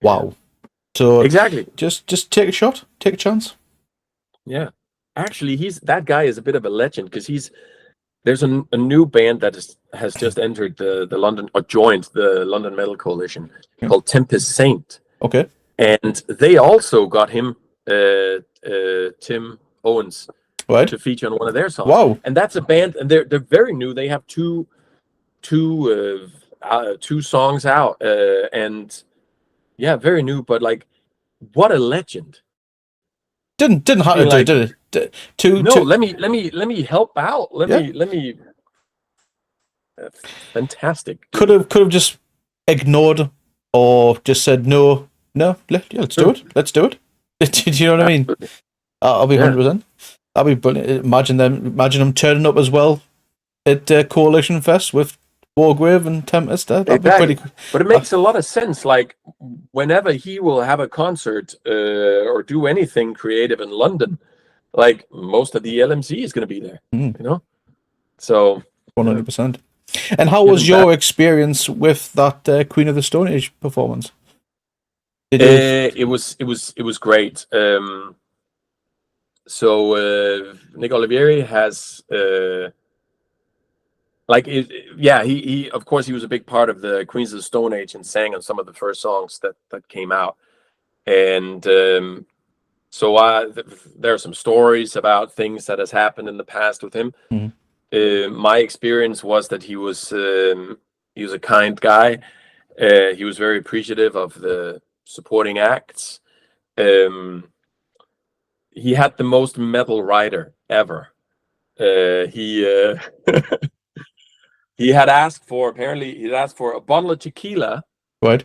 Yeah, Wow. So exactly. just take a shot, take a chance. Yeah, actually, he's that guy is a bit of a legend because there's a new band that has just entered the London or joined the London Metal Coalition Yeah. called Tempest Saint. Okay. And they also got him, Tim Owens, Right. to feature on one of their songs. Wow. And that's a band, and they're very new. They have two songs out, and yeah, very new. But like, what a legend! Didn't have to Being do it, like, did it? no, let me help out. Let Yeah. me. Fantastic. Could have just ignored or just said no. No, yeah, let's do Sure. it. Let's do it. Do you know what I mean? Absolutely. I'll be Yeah. 100%. That'd be brilliant. Imagine them turning up as well at Coalition Fest with Wargrave and Tempest. That'd be Exactly. pretty. But it makes a lot of sense. Like whenever he will have a concert or do anything creative in London, like most of the LMC is going to be there. Mm, You know, so 100%. And how give was him that. your experience with that Queen of the Stone Age performance? Did you? It was great. So Nick Olivieri has yeah, he of course he was a big part of the Queens of the Stone Age and sang on some of the first songs that came out. And so there are some stories about things that has happened in the past with him. Mhm. My experience was that he was a kind guy. He was very appreciative of the supporting acts. Um, he had the most metal rider ever. He he had asked for a bottle of tequila Right.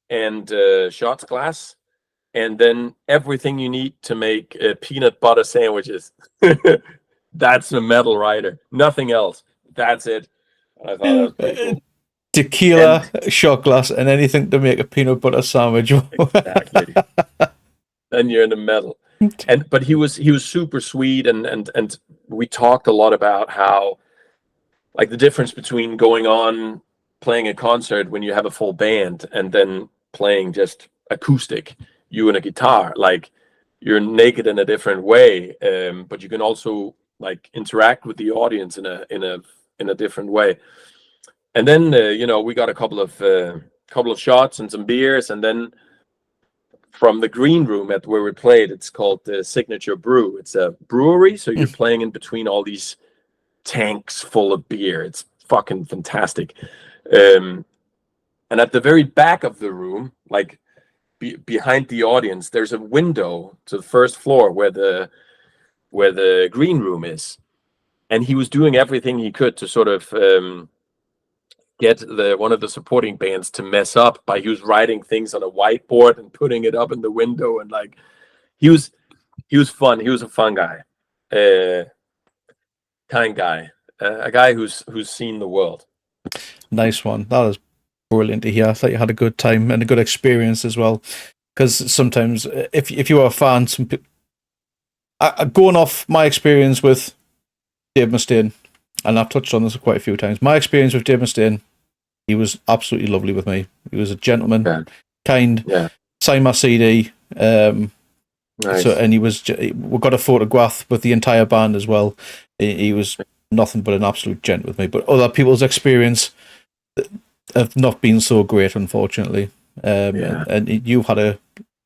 and shots glass, and then everything you need to make peanut butter sandwiches. That's a metal rider. Nothing else. That's it. And I thought that was pretty cool. Tequila, And shot glass, and anything to make a peanut butter sandwich. exactly. then you're in the metal. But he was super sweet, and we talked a lot about how, like, the difference between going on playing a concert when you have a full band and then playing just acoustic, you and a guitar. Like, you're naked in a different way, but you can also like interact with the audience in a different way. And then we got a couple of shots and some beers, and then from the green room at where we played, it's called the Signature Brew. It's a brewery, so you're playing in between all these tanks full of beer. It's fucking fantastic. And at the very back of the room, like behind the audience, there's a window to the first floor where the green room is. And he was doing everything he could to sort of get one of the supporting bands to mess up by he was writing things on a whiteboard and putting it up in the window, and like he was fun. He was a fun guy, kind guy, a guy who's seen the world. Nice one. That is brilliant to hear. I thought you had a good time and a good experience as well. Because sometimes, if you are a fan, going off my experience with Dave Mustaine, and I've touched on this quite a few times. My experience with Dave Mustaine, he was absolutely lovely with me. He was a gentleman, kind. Yeah. Signed my CD. Nice. So, and we got a photograph with the entire band as well. He was nothing but an absolute gent with me. But other people's experience have not been so great, unfortunately. And you've had a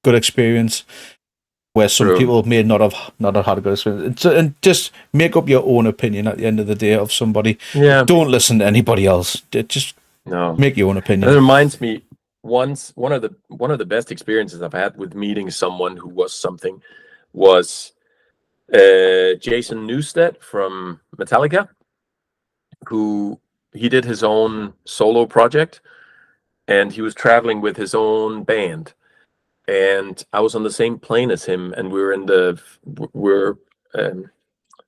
good experience where some people may not have had a good experience. And just make up your own opinion at the end of the day of somebody. Yeah. Don't listen to anybody else. Just make your own opinion. It reminds me, once one of the best experiences I've had with meeting someone who was something was Jason Newsted from Metallica, who he did his own solo project, and he was traveling with his own band. And I was on the same plane as him, and we were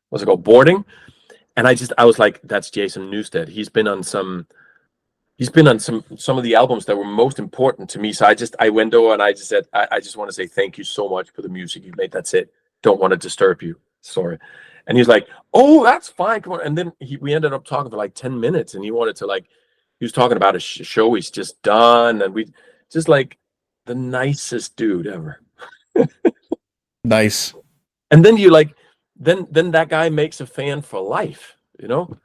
what's it called, boarding. And I was like, that's Jason Newsted. He's been on some of the albums that were most important to me. So I went over and I just said, I just want to say thank you so much for the music you've made. That's it. Don't want to disturb you. Sorry. And he's like, oh, that's fine. Come on. And then we ended up talking for like 10 minutes, and he was talking about a show he's just done. And we just like the nicest dude ever. Nice. And then then that guy makes a fan for life, you know?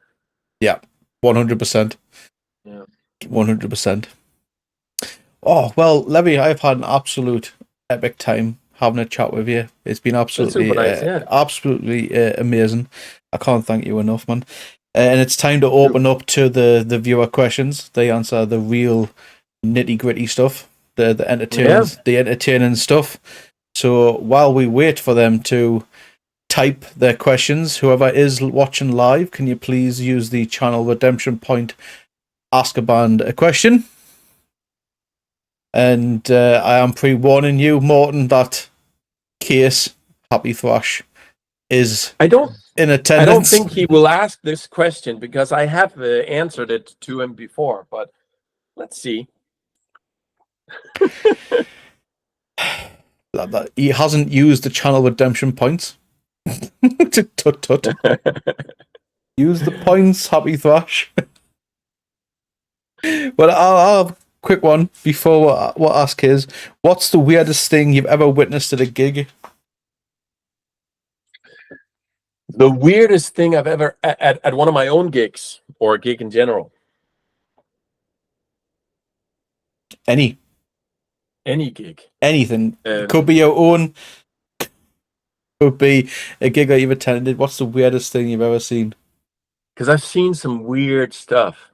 Yeah. 100%. Yeah. 100%. Oh, well, Levee, I've had an absolute epic time having a chat with you. It's been absolutely, absolutely amazing. I can't thank you enough, man. And it's time to open up to the viewer questions. They answer the real nitty gritty stuff, the entertaining stuff. So while we wait for them to type their questions, whoever is watching live, can you please use the channel redemption point? Ask a band a question. And I am pre-warning you, Morten, that Case Happy Thrash is in attendance. I don't think he will ask this question because I have answered it to him before, but let's see. He hasn't used the channel redemption points. Tut. Use the points, Happy Thrash. But I'll have a quick one before what ask is, what's the weirdest thing you've ever witnessed at a gig? The weirdest thing I've ever at one of my own gigs, or a gig in general. Any gig. Anything. Could be your own. Could be a gig that you've attended. What's the weirdest thing you've ever seen? Because I've seen some weird stuff,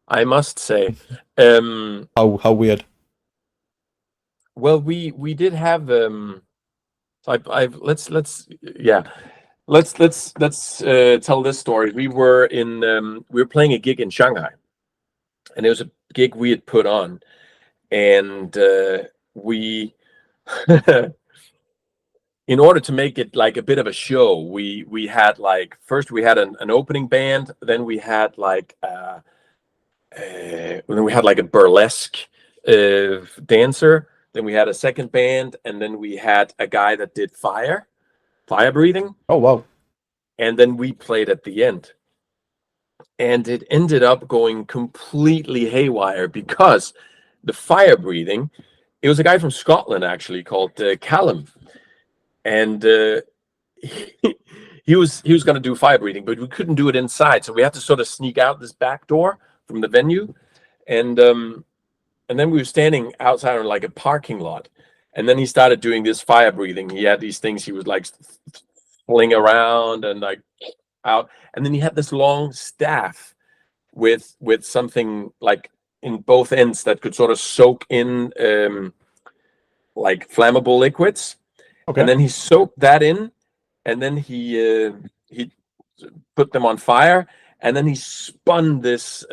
I must say. How weird? Well, we did have let's tell this story. We were playing a gig in Shanghai, and it was a gig we had put on, and we in order to make it like a bit of a show, we had like, first we had an opening band, then we had like a burlesque dancer, then we had a second band, and then we had a guy that did fire breathing, Oh, wow. and then we played at the end. And it ended up going completely haywire because the fire breathing, it was a guy from Scotland actually called Callum, and he was going to do fire breathing, but we couldn't do it inside, so we had to sort of sneak out this back door from the venue, and then we were standing outside on like a parking lot, and then he started doing this fire breathing. He had these things he was like fling around and like out, and then he had this long staff with something like in both ends that could sort of soak in like flammable liquids, Okay. and then he soaked that in, and then he put them on fire, and then he spun this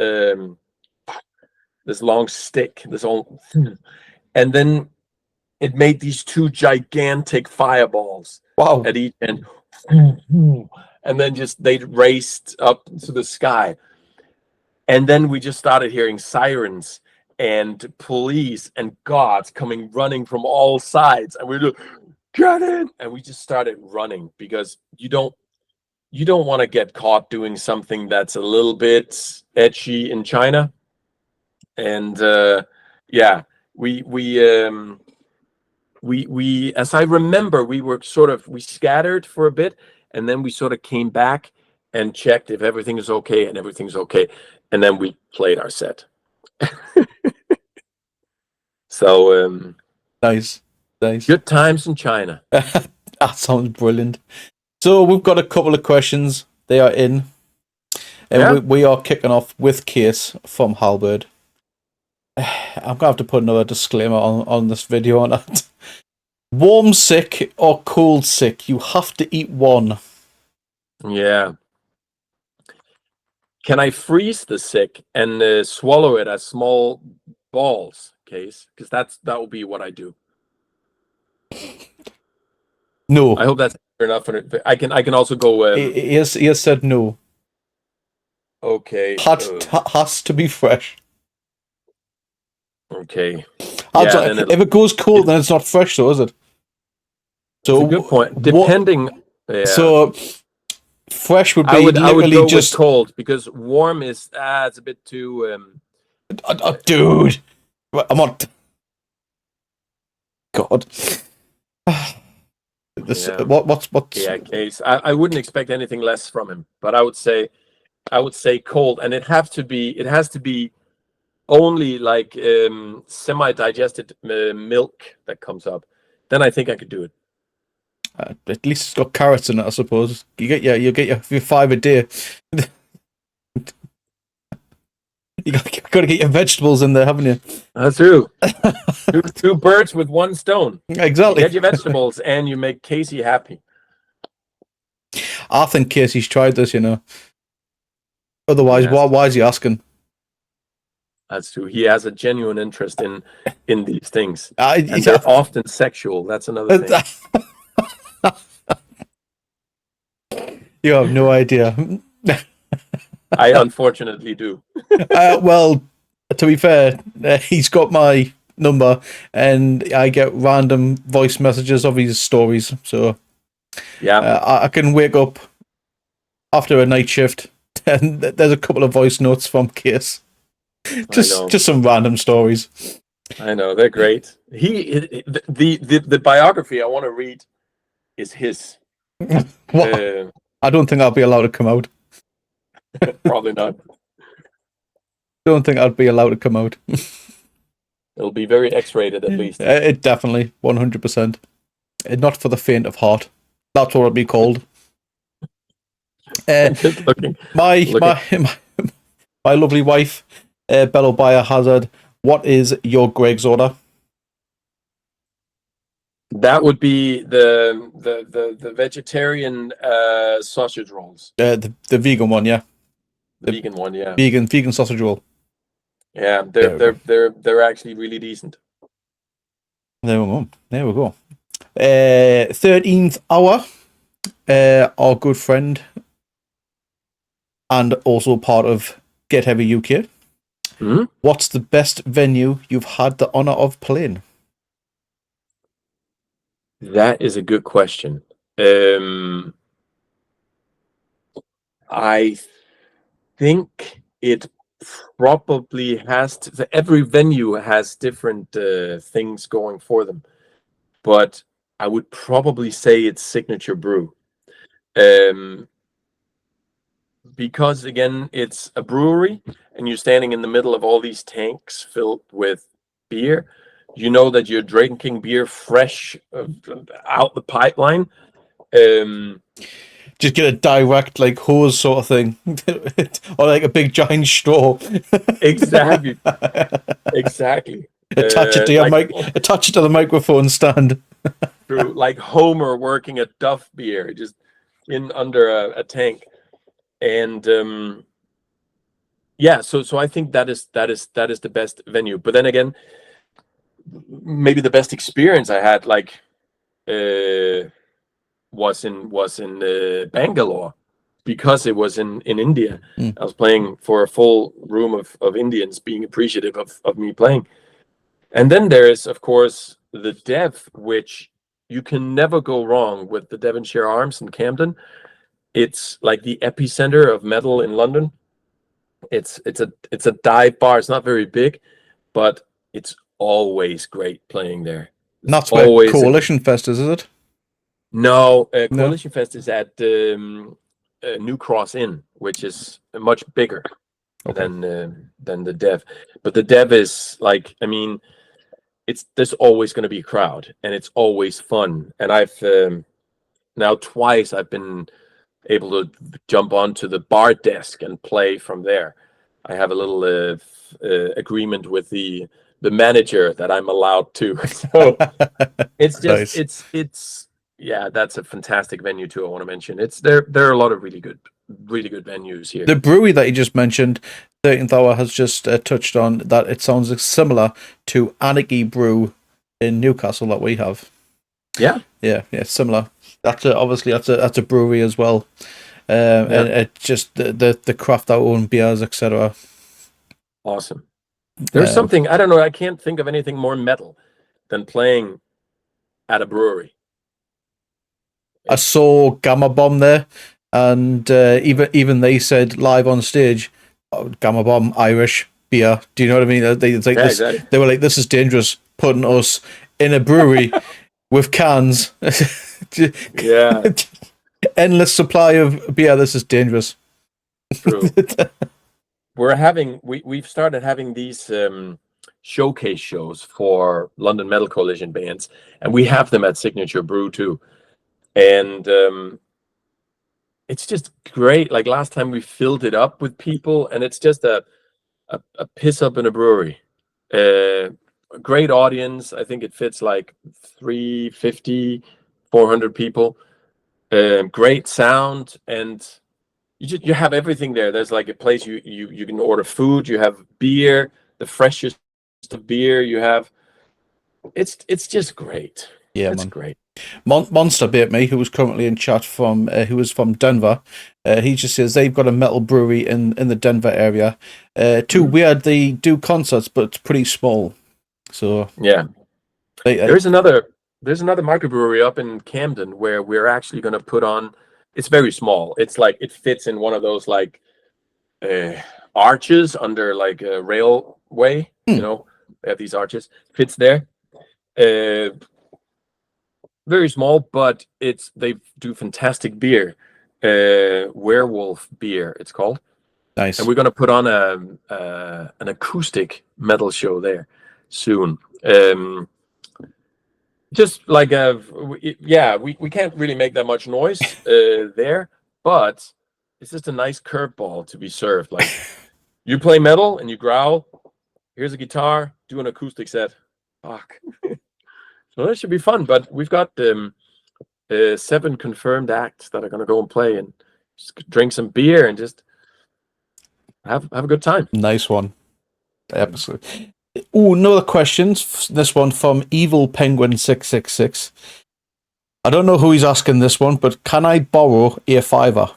this long stick, this old, and then it made these two gigantic fireballs Wow. at each end, and then just they raced up to the sky, and then we just started hearing sirens and police and guards coming running from all sides, and we just get in, and we just started running because you don't want to get caught doing something that's a little bit edgy in China. And yeah, we as I remember, we scattered for a bit, and then we sort of came back and checked if everything is okay, and everything's okay, and then we played our set. So Nice. good times in China. That sounds brilliant. So we've got a couple of questions. They are in. And Yeah. we are kicking off with Case from Halberd. I'm going to have to put another disclaimer on this video on that. Warm sick or cold sick, you have to eat one. Yeah. Can I freeze the sick and swallow it as small balls, Case? Because that will be what I do. No. I hope that's fair enough. I can also go. He has said no. Okay. Has to be fresh. Okay. If it goes cold, then it's not fresh, though, is it? So that's a good point. Depending. Yeah. So fresh would be I would go just with cold, because warm is it's a bit too. Dude, I'm not. God. What's Yeah, Case. I wouldn't expect anything less from him, but I would say cold, and it has to be only like semi-digested milk that comes up. Then I think I could do it. At least it's got carrots in it, I suppose. You get your 5 a day. You got to get your vegetables in there, haven't you? That's true. two birds with one stone. Exactly. You get your vegetables and you make Casey happy. I think Casey's tried this, you know. Otherwise, why is he asking? That's true. He has a genuine interest in these things. And they're often sexual. That's another thing. You have no idea. I unfortunately do. Well, to be fair, he's got my number, and I get random voice messages of his stories. So yeah, I can wake up after a night shift, and there's a couple of voice notes from Case. Just some random stories. I know, they're great. The biography I want to read is his. I don't think I'll be allowed to come out. Probably not. Don't think I'd be allowed to come out. It'll be very X-rated, at least. It definitely 100%. Not for the faint of heart. That's what it'd be called. My lovely wife, Bella Biohazard. What is your Greg's order? That would be the vegetarian sausage rolls. The vegan one, yeah. The vegan one, yeah. Vegan sausage roll. Yeah, they're actually really decent. There we go. 13th hour. Our good friend and also part of Get Heavy UK. Mm-hmm. What's the best venue you've had the honour of playing? That is a good question. I think it probably has to, every venue has different things going for them, but I would probably say it's Signature Brew. Um, because again, it's a brewery and you're standing in the middle of all these tanks filled with beer. You know that you're drinking beer fresh out the pipeline. Um, Just get a direct like hose sort of thing, or like a big giant straw. exactly, exactly. Attach it to your Like mic. Attach it to the microphone stand. through like Homer working at Duff Beer, just in under a tank. And yeah, so I think that is the best venue. But then again, maybe the best experience I had like was in Bangalore, because it was in India. Mm. I was playing for a full room of Indians being appreciative of me playing. And then there is, of course, the Dev, which you can never go wrong with the Devonshire Arms in Camden. It's like the epicenter of metal in London. It's a dive bar. It's not very big, but it's always great playing there. And It's that's where always Coalition Fest is it? no. No. Coalition Fest is at New Cross Inn, which is much bigger Okay. than the Dev. But the Dev is like, I mean, there's always going to be a crowd, and it's always fun. And I've now twice I've been able to jump onto the bar desk and play from there. I have a little agreement with the manager that I'm allowed to. So it's just Nice. it's yeah, that's a fantastic venue too. I want to mention there are a lot of really good venues here. The brewery that you just mentioned, 13th Hour has just touched on that. It sounds similar to Anarchy Brew in Newcastle that we have. Yeah, Similar. Obviously that's a brewery as well. And it's just the craft our own beers, etc. awesome. There's something, I don't know, I can't think of anything more metal than playing at a brewery. I saw Gamma Bomb there, and even they said live on stage, oh, Gamma Bomb Irish beer. Do you know what I mean? It's like this. Exactly. They were like, "This is dangerous, putting us in a brewery with cans, Yeah, endless supply of beer. This is dangerous." true. We've started having these showcase shows for London Metal Coalition bands, and we have them at Signature Brew too. And it's just great. Like last time we filled it up with people, and it's just a piss up in a brewery. A great audience. I think it fits like 350, 400 people. Great sound, and you have everything there. There's like a place you can order food. You have beer, the freshest of beer. You have it's just great. Yeah, It's man. great. Monster bit me, who was currently in chat from who was from Denver. He just says they've got a metal brewery in the Denver area. Too weird. They do concerts, but it's pretty small. So Yeah. they, There's another microbrewery up in Camden where we're actually going to put on. It's very small. It's like it fits in one of those like arches under like a railway. You know, they have these arches. Fits there. Very small, but they do fantastic beer. Werewolf beer, it's called. nice. And we're going to put on an acoustic metal show there soon. Just like we can't really make that much noise there, but it's just a nice curveball to be served. Like you play metal and you growl. Here's a guitar. Do an acoustic set. Fuck. So that should be fun. But we've got 7 confirmed acts that are going to go and play and just drink some beer and just have a good time. Nice one. Absolutely. Oh, another question. This one from Evil Penguin 666. I don't know who he's asking this one, but can I borrow a fiver?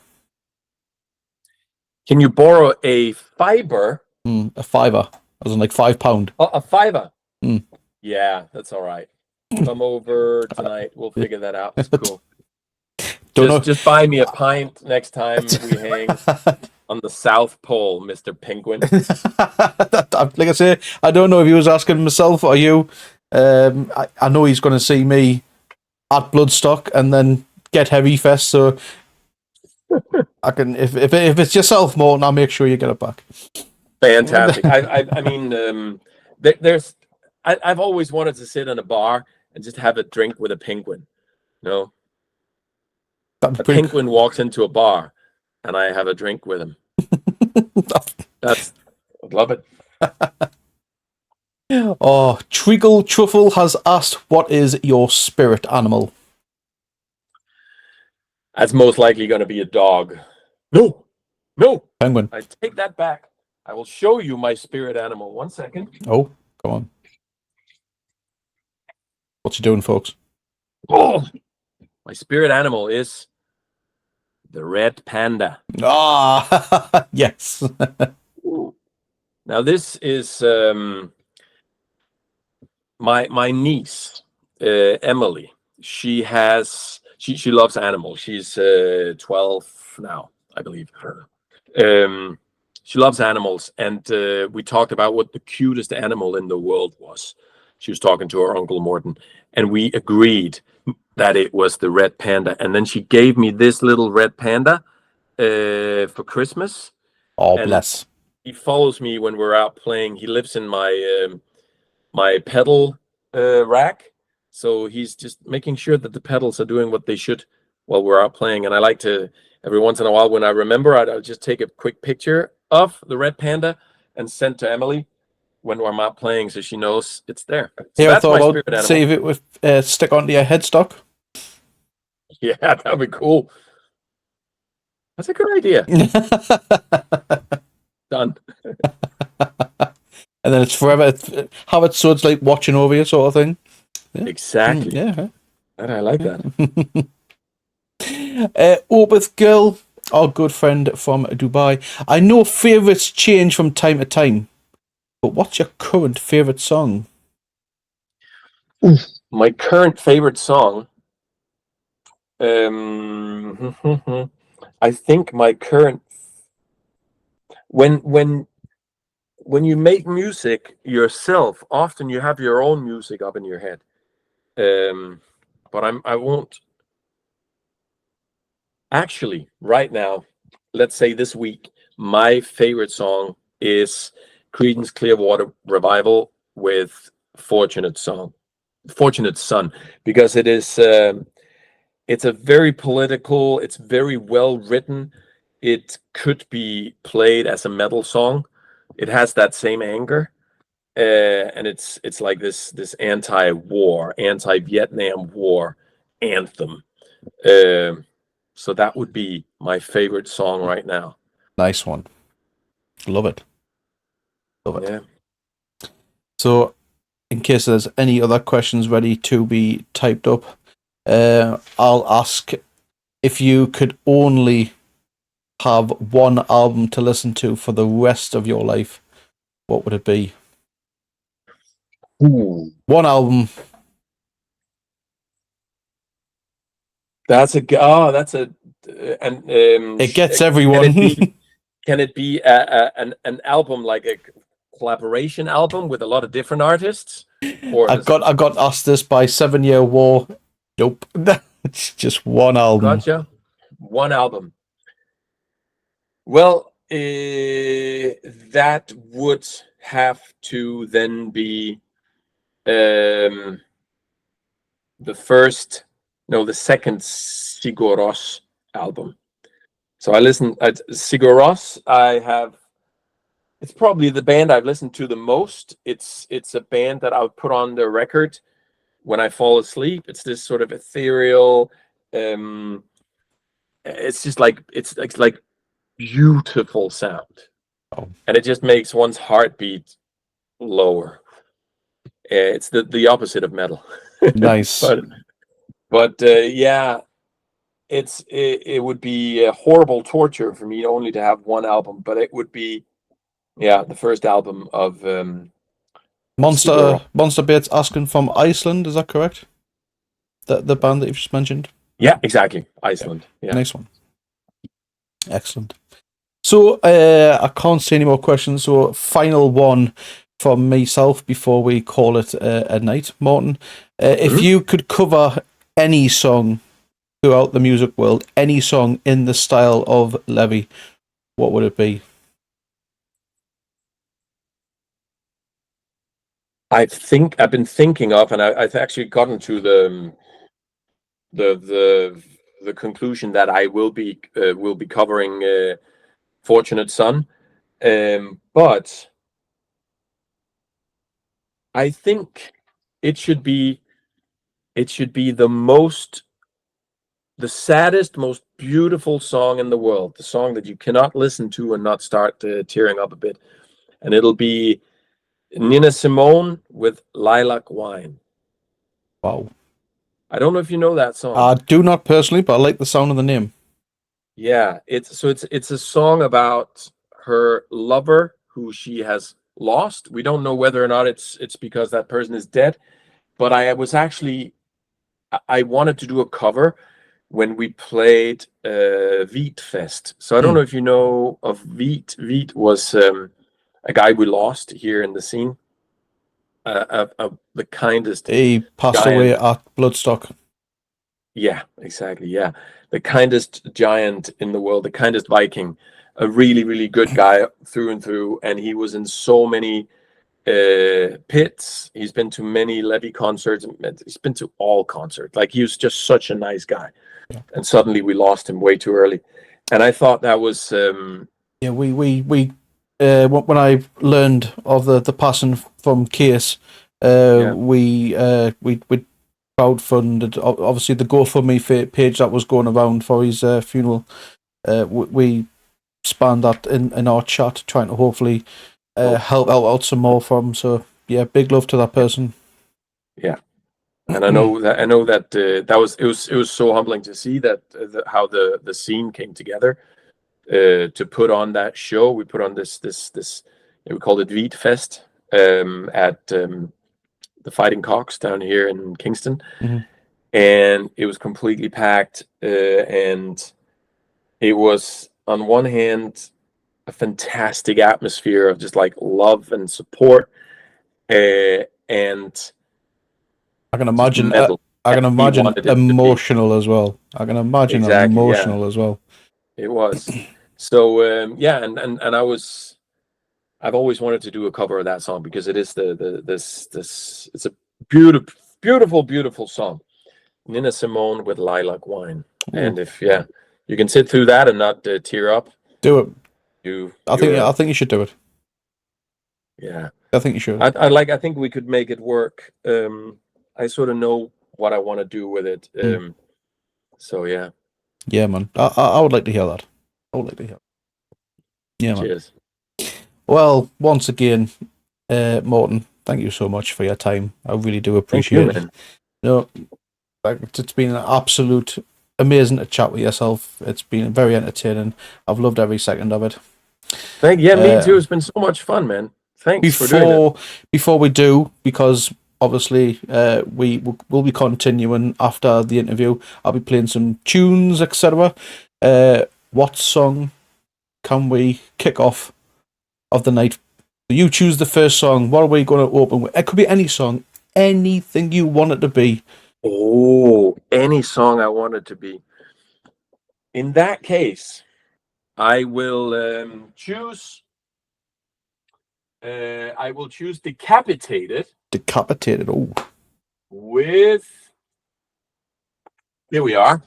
Can you borrow a fiber? A fiver, as in like £5. A fiver. Mm. Yeah, that's all right. come over tonight. We'll figure that out. It's cool. Don't know. Just buy me a pint next time we hang on the South Pole, Mr. Penguin. Like I say, I don't know if he was asking himself or you. I know he's going to see me at Bloodstock and then get Heavy Fest, so I can. If it's yourself, Morton, I'll make sure you get it back. Fantastic. I mean, I've always wanted to sit in a bar and just have a drink with a penguin. No, a penguin walks into a bar, and I have a drink with him. I'd love it. Oh, Treacle Truffle has asked, "What is your spirit animal?" That's most likely going to be a dog. No, Penguin. I take that back. I will show you my spirit animal. 1 second. Oh, come on. What you doing, folks? Oh, my spirit animal is the red panda. Ah, yes. Now this is my niece, Emily. She loves animals. She's 12 now, I believe. She loves animals, and we talked about what the cutest animal in the world was. She was talking to her uncle Morten, and we agreed that it was the red panda. And then she gave me this little red panda for Christmas. Oh, and bless. He follows me when we're out playing. He lives in my pedal rack, so he's just making sure that the pedals are doing what they should while we're out playing. And I like to, every once in a while, when I remember, I'll just take a quick picture of the red panda and send to Emily when I'm out playing, so she knows it's there. So Yeah, that's my spirit animal. Save it with stick onto your headstock. Yeah, that'd be cool. That's a good idea. Done. And then it's forever. Have it so it's like watching over you, sort of thing. Yeah. Exactly. Yeah. And I like that. Opeth Girl, our good friend from Dubai. I know favourites change from time to time, but what's your current favourite song? My current favorite song, I think my current, when you make music yourself, often you have your own music up in your head. But I won't actually right now. Let's say this week, my favorite song is Creedence Clearwater Revival with Fortunate Son, because it is it's a very political, it's very well written. It could be played as a metal song. It has that same anger, and it's like this anti-war, anti-Vietnam War anthem. So that would be my favorite song right now. Nice one. Love it. Yeah. So, in case there's any other questions ready to be typed up, I'll ask, if you could only have one album to listen to for the rest of your life, what would it be? Ooh. One album. That's a and It gets everyone. Can it be an album, like a collaboration album with a lot of different artists? Or I got asked this by 7 Year War. Nope. It's just one album. Gotcha. One album. Well, that would have to then be the second Sigur Rós album. So I listened at Sigur Rós. It's probably the band I've listened to the most. It's a band that I would put on the record when I fall asleep. It's this sort of ethereal, it's just like it's like beautiful sound. Oh. And it just makes one's heartbeat lower. It's the opposite of metal. Nice. but yeah, it would be a horrible torture for me only to have one album, but it would be, yeah, the first album of Monster Baits asking from Iceland, is that correct? The band that you've just mentioned? Yeah, exactly. Iceland. Yeah. Nice one. Excellent. So I can't see any more questions. So final one from myself before we call it a night. Morten, if you could cover any song throughout the music world, any song in the style of Levee, what would it be? I've been thinking of, and I've actually gotten to the conclusion that I will be covering Fortunate Son, but I think it should be the saddest, most beautiful song in the world, the song that you cannot listen to and not start tearing up a bit, and it'll be Nina Simone with Lilac Wine. Wow. I don't know if you know that song. I do not personally, but I like the sound of the name. Yeah, it's a song about her lover who she has lost. We don't know whether or not it's because that person is dead, but I wanted to do a cover when we played Veet Fest. So I don't know if you know of Veet. Veet was a guy we lost here in the scene. The kindest He passed away at Bloodstock. Yeah, exactly. Yeah. The kindest giant in the world, the kindest Viking, a really, really good guy through and through. And he was in so many pits. He's been to many Levee concerts. He's been to all concerts. Like, he was just such a nice guy. Yeah. And suddenly we lost him way too early. And I thought that was yeah, we when I learned of the passing from Case, we crowdfunded, obviously, the GoFundMe page that was going around for his funeral. We spanned that in our chat, trying to hopefully help out some more from. So yeah, big love to that person. Yeah. And I know that it was so humbling to see that how the scene came together to put on that show. We put on this we called it Veet Fest at the Fighting Cocks down here in Kingston, and it was completely packed. And it was, on one hand, a fantastic atmosphere of just like love and support, and I can imagine. metal. I can imagine emotional as well. I can imagine emotional as well. It was. So yeah, and I've always wanted to do a cover of that song because it is it's a beautiful song. Nina Simone with Lilac Wine. Ooh. And if you can sit through that and not tear up, do it. I think you should do it. Yeah, I think you should. I think we could make it work. I sort of know what I want to do with it. So yeah. Yeah, man. I would like to hear that. I would like to hear. Yeah, man. Cheers. Well, once again, Morten, thank you so much for your time. I really do appreciate it. Man. No, it's been an absolute amazing to chat with yourself. It's been very entertaining. I've loved every second of it. Me too. It's been so much fun, man. Thanks for doing it. Before we do, because obviously we will be continuing after the interview. I'll be playing some tunes, etc. What song can we kick off of the night? You choose the first song. What are we going to open with? It could be any song, anything you want it to be. Oh, any song I want it to be. In that case, I will choose. I will choose Decapitated. Decapitated. Oh. With. Here we are.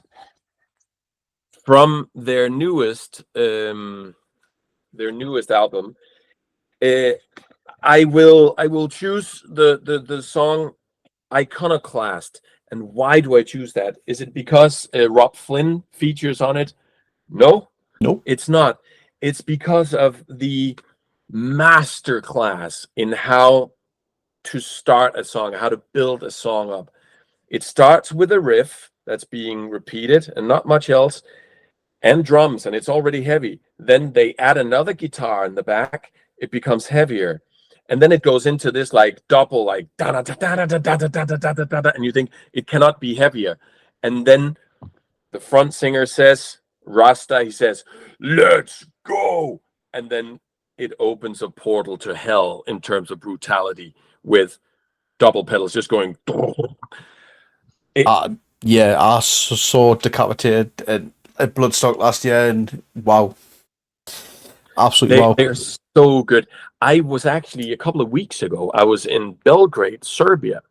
From their newest album. I will choose the song Iconoclast. And why do I choose that? Is it because Rob Flynn features on it? No, it's not. It's because of the masterclass in how to start a song, how to build a song up. It starts with a riff that's being repeated and not much else, and drums, and it's already heavy. Then they add another guitar in the back. It becomes heavier. and then it goes into this like double like da da da da da da da da da da da da, and you think it cannot be heavier, and then the front singer says, Rasta, he says, "Let's go," and then it opens a portal to hell in terms of brutality with double pedals just going. It, Yeah, I saw Decapitated at Bloodstock last year, and wow, absolutely wow. they're so good. I was actually a couple of weeks ago. I was in Belgrade, Serbia,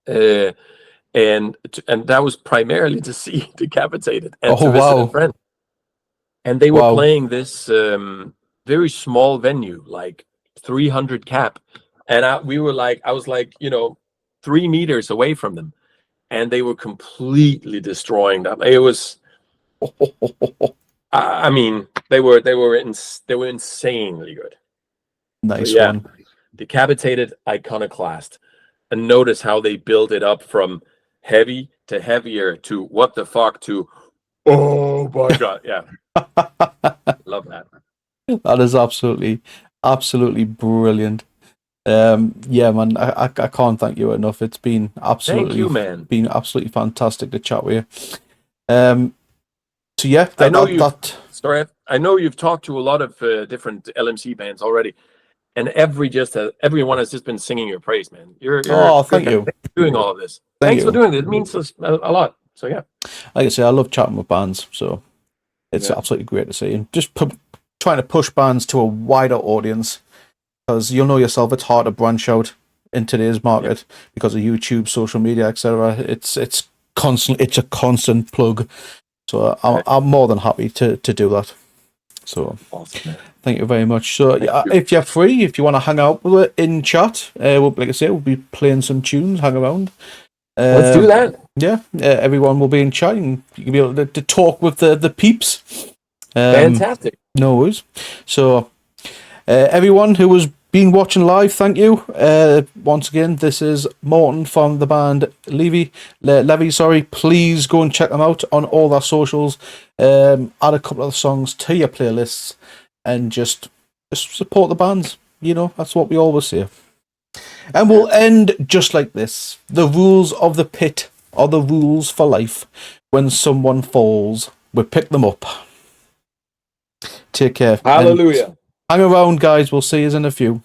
and that was primarily to see Decapitated and to visit a friend. And they were playing this very small venue, like 300 cap, and I was like, 3 meters away from them, and they were completely destroying them. It was, I mean, they were insanely good. Nice one. Decapitated, Iconoclast, and notice how they build it up from heavy to heavier to what the fuck to, oh my god, yeah. Love that. That is absolutely brilliant. Yeah, man, I can't thank you enough. It's been absolutely fantastic to chat with you. So yeah, I know you've talked to a lot of different LMC bands already, and everyone has just been singing your praise, man. You're thank you for doing all of this. Thanks for doing it. It means a lot. So yeah, like I say, I love chatting with bands, so it's absolutely great to see, and just trying to push bands to a wider audience, because you'll know yourself, it's hard to branch out in today's market because of YouTube, social media, etc. It's a constant plug. So I'm more than happy to do that. So awesome, thank you very much. So if you're free, if you want to hang out with it in chat, like I say, we'll be playing some tunes, hang around. Let's do that. Yeah, everyone will be in chat, and you can be able to talk with the peeps. Fantastic. No worries. So everyone who has been watching live, thank you. Once again, this is Morten from the band Levee. Sorry, please go and check them out on all their socials. Add a couple of songs to your playlists, and just support the bands. That's what we always say. And we'll end just like this. The rules of the pit are the rules for life. When someone falls, we pick them up. Take care. Hallelujah. Hang around, guys. We'll see you in a few.